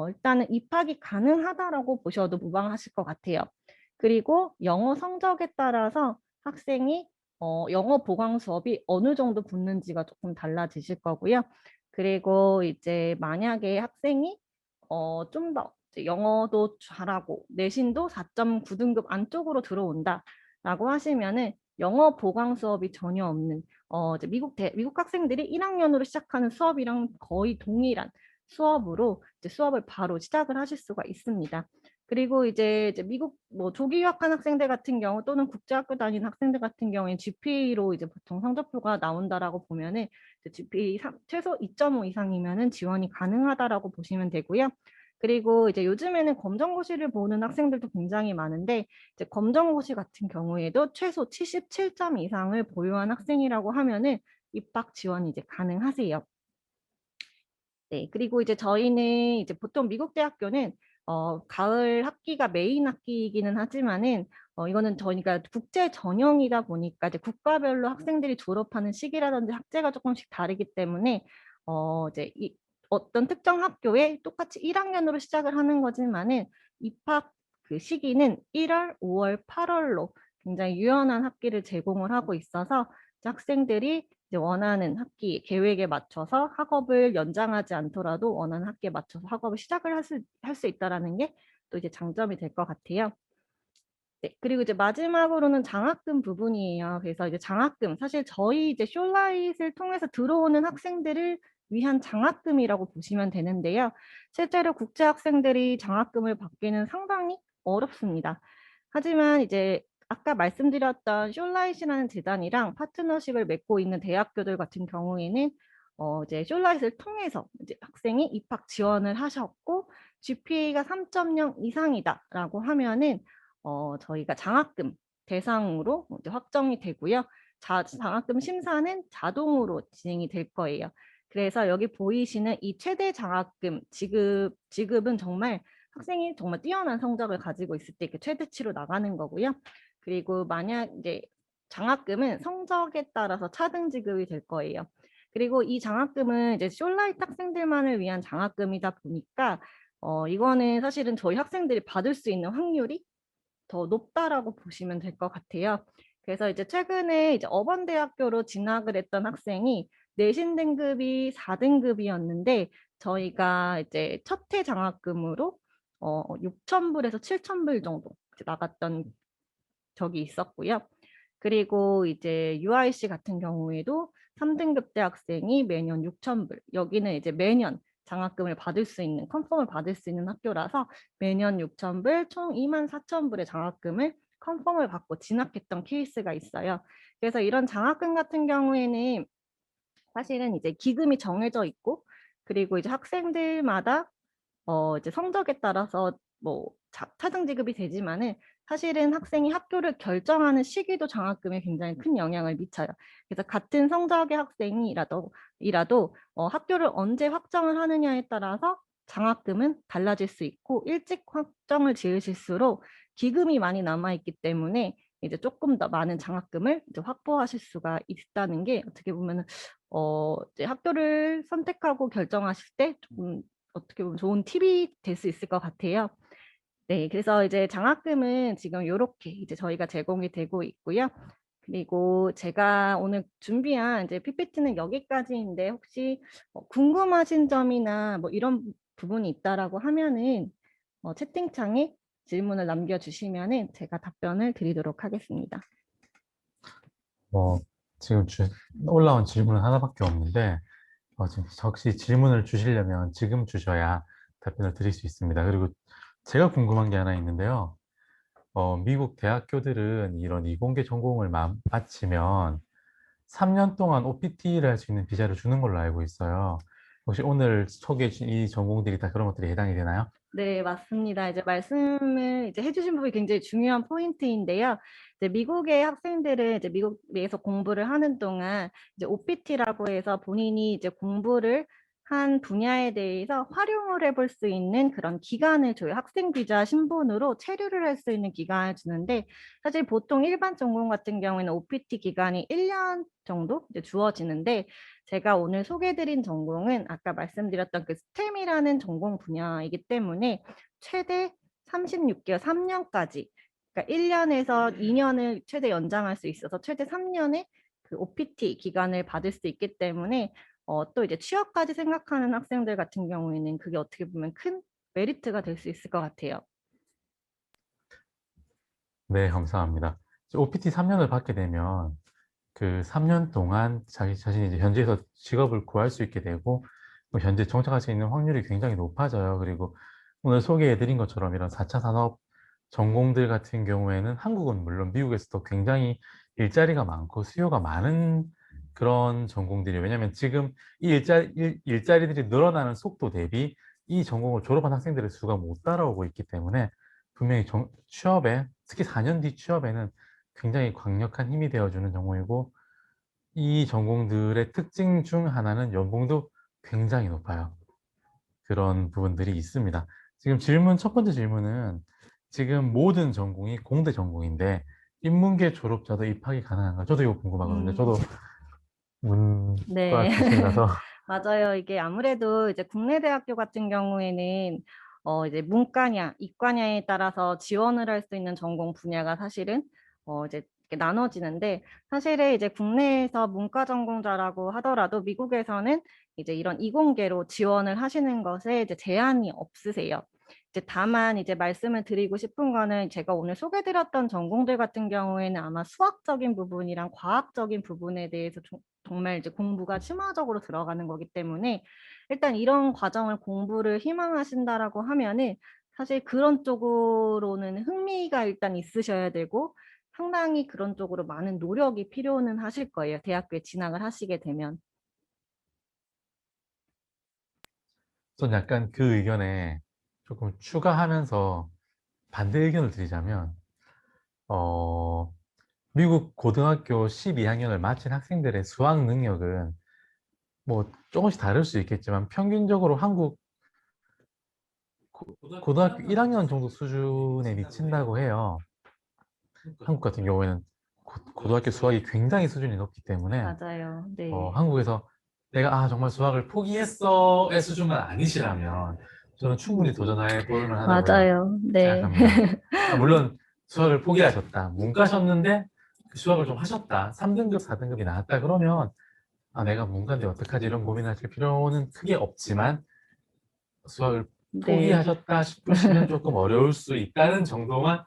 일단은 입학이 가능하다라고 보셔도 무방하실 것 같아요. 그리고 영어 성적에 따라서 학생이 영어 보강 수업이 어느 정도 붙는지가 조금 달라지실 거고요. 그리고 이제 만약에 학생이 좀 더 영어도 잘하고 내신도 4.9등급 안쪽으로 들어온다라고 하시면은 영어 보강 수업이 전혀 없는 이제 미국 학생들이 1학년으로 시작하는 수업이랑 거의 동일한 수업으로 이제 수업을 바로 시작을 하실 수가 있습니다. 그리고 이제 미국 뭐 조기 유학한 학생들 같은 경우 또는 국제학교 다니는 학생들 같은 경우에는 GPA로 이제 보통 성적표가 나온다라고 보면은 GPA 최소 2.5 이상이면은 지원이 가능하다라고 보시면 되고요. 그리고 이제 요즘에는 검정고시를 보는 학생들도 굉장히 많은데 이제 검정고시 같은 경우에도 최소 77점 이상을 보유한 학생이라고 하면은 입학 지원이 이제 가능하세요. 네, 그리고 이제 저희는 이제 보통 미국 대학교는 가을 학기가 메인 학기이기는 하지만은 이거는 저희가 국제 전형이다 보니까 이제 국가별로 학생들이 졸업하는 시기라든지 학제가 조금씩 다르기 때문에 이제 어떤 특정 학교에 똑같이 1학년으로 시작을 하는 거지만은 입학 그 시기는 1월, 5월, 8월로 굉장히 유연한 학기를 제공을 하고 있어서 이제 학생들이 이제 원하는 학기 계획에 맞춰서 학업을 연장하지 않더라도 원하는 학기에 맞춰서 학업을 시작을 할 수 있다라는 게 또 이제 장점이 될 것 같아요. 네, 그리고 이제 마지막으로는 장학금 부분이에요. 그래서 이제 장학금, 사실 저희 이제 쇼라잇을 통해서 들어오는 학생들을 위한 장학금이라고 보시면 되는데요. 실제로 국제 학생들이 장학금을 받기는 상당히 어렵습니다. 하지만 이제 아까 말씀드렸던 쇼라잇이라는 재단이랑 파트너십을 맺고 있는 대학교들 같은 경우에는 이제 쇼라잇을 통해서 이제 학생이 입학 지원을 하셨고 GPA가 3.0 이상이다라고 하면은 저희가 장학금 대상으로 이제 확정이 되고요. 장학금 심사는 자동으로 진행이 될 거예요. 그래서 여기 보이시는 이 최대 장학금 지급은 정말 학생이 정말 뛰어난 성적을 가지고 있을 때 이렇게 최대치로 나가는 거고요. 그리고 만약 이제 장학금은 성적에 따라서 차등 지급이 될 거예요. 그리고 이 장학금은 이제 쇼라이트 학생들만을 위한 장학금이다 보니까 이거는 사실은 저희 학생들이 받을 수 있는 확률이 더 높다라고 보시면 될 것 같아요. 그래서 이제 최근에 이제 어반대학교로 진학을 했던 학생이 내신 등급이 4등급이었는데 저희가 이제 첫해 장학금으로 6,000불에서 7,000불 정도 이제 나갔던 적이 있었고요. 그리고 이제 UIC 같은 경우에도 3등급 대학생이 매년 6,000불, 여기는 이제 매년 장학금을 받을 수 있는, 컨펌을 받을 수 있는 학교라서 매년 6,000불, 총 24,000불의 장학금을 컨펌을 받고 진학했던 케이스가 있어요. 그래서 이런 장학금 같은 경우에는 사실은 이제 기금이 정해져 있고, 그리고 이제 학생들마다 이제 성적에 따라서 뭐 차등 지급이 되지만은 사실은 학생이 학교를 결정하는 시기도 장학금에 굉장히 큰 영향을 미쳐요. 그래서 같은 성적의 학생이라도 학교를 언제 확정을 하느냐에 따라서 장학금은 달라질 수 있고 일찍 확정을 지으실수록 기금이 많이 남아있기 때문에 이제 조금 더 많은 장학금을 이제 확보하실 수가 있다는 게 어떻게 보면 이제 학교를 선택하고 결정하실 때 조금 어떻게 보면 좋은 팁이 될 수 있을 것 같아요. 네, 그래서 이제 장학금은 지금 요렇게 이제 저희가 제공이 되고 있고요. 그리고 제가 오늘 준비한 이제 PPT는 여기까지인데 혹시 궁금하신 점이나 뭐 이런 부분이 있다라고 하면은 채팅창에 질문을 남겨주시면은 제가 답변을 드리도록 하겠습니다. 뭐, 지금 올라온 질문은 하나밖에 없는데, 지금 혹시 질문을 주시려면 지금 주셔야 답변을 드릴 수 있습니다. 그리고 제가 궁금한 게 하나 있는데요. 미국 대학교들은 이런 이공계 전공을 마치면 3년 동안 OPT를 할 수 있는 비자를 주는 걸로 알고 있어요. 혹시 오늘 소개해 주신 이 전공들이 다 그런 것들이 해당이 되나요? 네, 맞습니다. 이제 말씀을 이제 해주신 부분이 굉장히 중요한 포인트인데요. 이제 미국의 학생들은 이제 미국에서 공부를 하는 동안 이제 OPT라고 해서 본인이 이제 공부를 한 분야에 대해서 활용을 해볼 수 있는 그런 기간을 줘요. 학생 비자 신분으로 체류를 할 수 있는 기간을 주는데 사실 보통 일반 전공 같은 경우에는 OPT 기간이 1년 정도 이제 주어지는데 제가 오늘 소개해드린 전공은 아까 말씀드렸던 그 스템이라는 전공 분야이기 때문에 최대 36개월, 3년까지, 그러니까 1년에서 2년을 최대 연장할 수 있어서 최대 3년의 그 OPT 기간을 받을 수 있기 때문에 또 이제 취업까지 생각하는 학생들 같은 경우에는 그게 어떻게 보면 큰 메리트가 될 수 있을 것 같아요. 네, 감사합니다. OPT 3년을 받게 되면 그 3년 동안 자기 자신이 이제 현지에서 직업을 구할 수 있게 되고 뭐 현재 정착할 수 있는 확률이 굉장히 높아져요. 그리고 오늘 소개해드린 것처럼 이런 4차 산업 전공들 같은 경우에는 한국은 물론 미국에서도 굉장히 일자리가 많고 수요가 많은 그런 전공들이에요. 왜냐하면 지금 이 일자리들이 늘어나는 속도 대비 이 전공을 졸업한 학생들의 수가 못 따라오고 있기 때문에 분명히 취업에, 특히 4년 뒤 취업에는 굉장히 강력한 힘이 되어주는 전공이고, 이 전공들의 특징 중 하나는 연봉도 굉장히 높아요. 그런 부분들이 있습니다. 지금 첫 번째 질문은 지금 모든 전공이 공대 전공인데 인문계 졸업자도 입학이 가능한가? 저도 이거 궁금하거든요. 저도 음, 문과 네. 출신이라서. 맞아요. 이게 아무래도 이제 국내 대학교 같은 경우에는 이제 문과냐, 이과냐에 따라서 지원을 할 수 있는 전공 분야가 사실은 이제 이렇게 나눠지는데 사실은 이제 국내에서 문과 전공자라고 하더라도 미국에서는 이제 이런 이공계로 지원을 하시는 것에 이제 제한이 없으세요. 이제 다만 이제 말씀을 드리고 싶은 거는 제가 오늘 소개드렸던 전공들 같은 경우에는 아마 수학적인 부분이랑 과학적인 부분에 대해서 정말 이제 공부가 심화적으로 들어가는 거기 때문에 일단 이런 과정을 공부를 희망하신다라고 하면은 사실 그런 쪽으로는 흥미가 일단 있으셔야 되고 상당히 그런 쪽으로 많은 노력이 필요는 하실 거예요. 대학교에 진학을 하시게 되면. 전 약간 그 의견에 조금 추가하면서 반대 의견을 드리자면, 어, 미국 고등학교 12학년을 마친 학생들의 수학 능력은 뭐 조금씩 다를 수 있겠지만 평균적으로 한국 고등학교 1학년 정도 수준에 미친다고 해요. 한국 같은 경우에는 고등학교 수학이 굉장히 수준이 높기 때문에 맞아요. 네. 한국에서 내가 정말 수학을 포기했어의 수준만 아니시라면 저는 충분히 도전해 볼 만하다고 맞아요. 네. 생각합니다. 물론 수학을 포기하셨다. 문과셨는데 그 수학을 좀 하셨다. 3등급, 4등급이 나왔다. 그러면 내가 문과인데 어떡하지? 이런 고민하실 필요는 크게 없지만 수학을 네. 포기하셨다 싶으시면 조금 어려울 수 있다는 정도만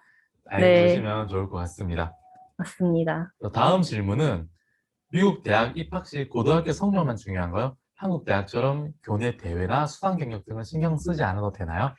알고 네. 계시면 좋을 것 같습니다. 맞습니다. 다음 질문은 미국 대학 입학 시 고등학교 성적만 중요한가요? 한국 대학처럼 교내 대회나 수상 경력 등은 신경 쓰지 않아도 되나요?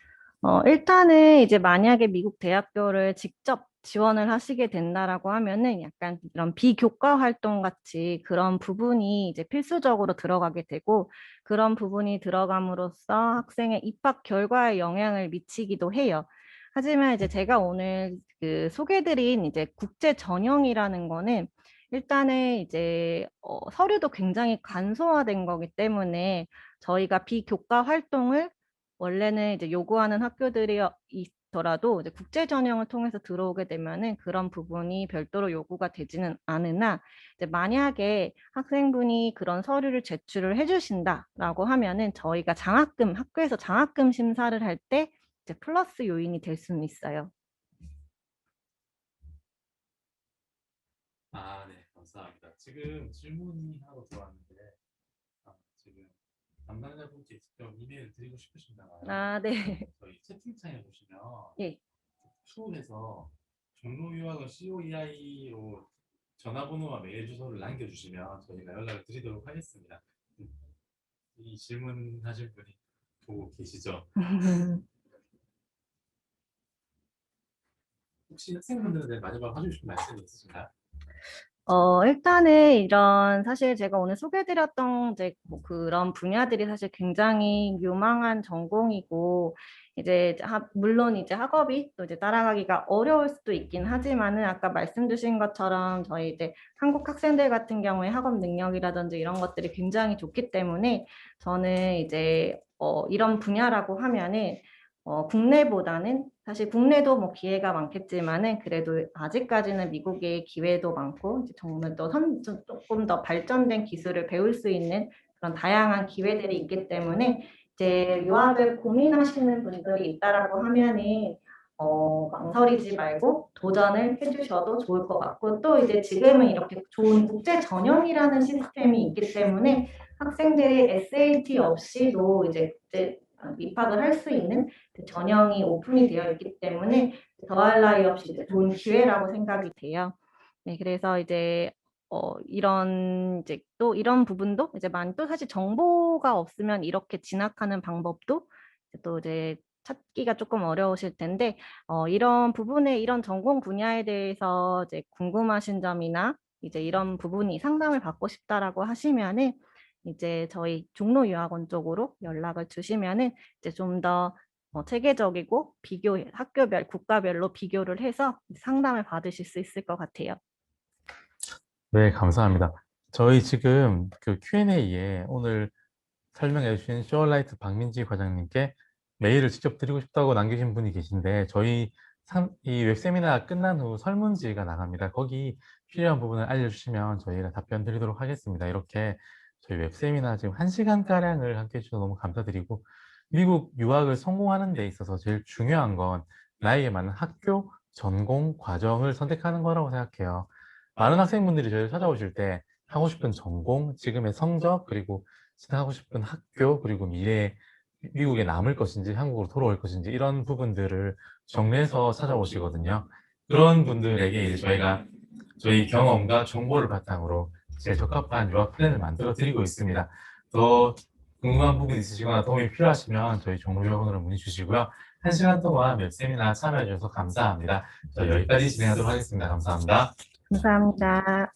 일단은 이제 만약에 미국 대학교를 직접 지원을 하시게 된다라고 하면은 약간 이런 비교과 활동 같이 그런 부분이 이제 필수적으로 들어가게 되고 그런 부분이 들어감으로써 학생의 입학 결과에 영향을 미치기도 해요. 하지만 이제 제가 오늘 그 소개드린 이제 국제 전형이라는 거는 일단은 이제 서류도 굉장히 간소화된 거기 때문에 저희가 비교과 활동을 원래는 이제 요구하는 학교들이 더라도 이제 국제 전형을 통해서 들어오게 되면은 그런 부분이 별도로 요구가 되지는 않으나 이제 만약에 학생분이 그런 서류를 제출을 해주신다라고 하면은 저희가 장학금 학교에서 장학금 심사를 할 때 이제 플러스 요인이 될 수는 있어요. 아, 네, 감사합니다. 지금 질문이 하나 들어왔는데, 지금 담당자분께 직접 이메일 드리고 싶으신가요? 아, 네. 저희 채팅창에 보시면 예. 투에서 종로 유학은 COEI로 전화번호와 메일 주소를 남겨주시면 저희가 연락을 드리도록 하겠습니다. 이 질문하실 분이 보고 계시죠? 혹시 학생분들한테 마지막으로 하시고 싶은 말씀이 있으신가요? 일단은 이런 사실 제가 오늘 소개해드렸던 이제 뭐 그런 분야들이 사실 굉장히 유망한 전공이고 이제 물론 이제 학업이 또 이제 따라가기가 어려울 수도 있긴 하지만은 아까 말씀 주신 것처럼 저희 이제 한국 학생들 같은 경우에 학업 능력이라든지 이런 것들이 굉장히 좋기 때문에 저는 이제 이런 분야라고 하면은 국내보다는 사실 국내도 뭐 기회가 많겠지만은 그래도 아직까지는 미국의 기회도 많고 이제 정말 조금 더 발전된 기술을 배울 수 있는 그런 다양한 기회들이 있기 때문에 이제 유학을 고민하시는 분들이 있다라고 하면은 망설이지 말고 도전을 해주셔도 좋을 것 같고 또 이제 지금은 이렇게 좋은 국제 전형이라는 시스템이 있기 때문에 학생들이 SAT 없이도 이제 입학을 할 수 있는 전형이 오픈이 되어 있기 때문에 더할 나위 없이 이제 좋은 기회라고 생각이 돼요. 네, 그래서 이제 이런 이제 또 이런 부분도 이제 많이 또 사실 정보가 없으면 이렇게 진학하는 방법도 또 이제 찾기가 조금 어려우실 텐데 이런 부분에 이런 전공 분야에 대해서 이제 궁금하신 점이나 이제 이런 부분이 상담을 받고 싶다라고 하시면은 이제 저희 종로유학원 쪽으로 연락을 주시면은 이제 좀 더 체계적이고 학교별, 국가별로 비교를 해서 상담을 받으실 수 있을 것 같아요. 네, 감사합니다. 저희 지금 그 Q&A에 오늘 설명해 주신 쇼얼라이트 박민지 과장님께 메일을 직접 드리고 싶다고 남기신 분이 계신데 이 웹세미나 끝난 후 설문지가 나갑니다. 거기 필요한 부분을 알려주시면 저희가 답변 드리도록 하겠습니다. 이렇게 저희 웹세미나 지금 1시간가량을 함께 해주셔서 너무 감사드리고 미국 유학을 성공하는 데 있어서 제일 중요한 건 나에게 맞는 학교, 전공, 과정을 선택하는 거라고 생각해요. 많은 학생분들이 저희를 찾아오실 때 하고 싶은 전공, 지금의 성적, 그리고 하고 싶은 학교, 그리고 미래에 미국에 남을 것인지 한국으로 돌아올 것인지 이런 부분들을 정리해서 찾아오시거든요. 그런 분들에게 이제 저희가 저희 경험과 정보를 바탕으로 제일 적합한 유학 플랜을 만들어 드리고 있습니다. 더 궁금한 부분 있으시거나 도움이 필요하시면 저희 정보유학원으로 문의 주시고요. 1시간 동안 웹세미나 참여해 주셔서 감사합니다. 저희 여기까지 진행하도록 하겠습니다. 감사합니다. 감사합니다.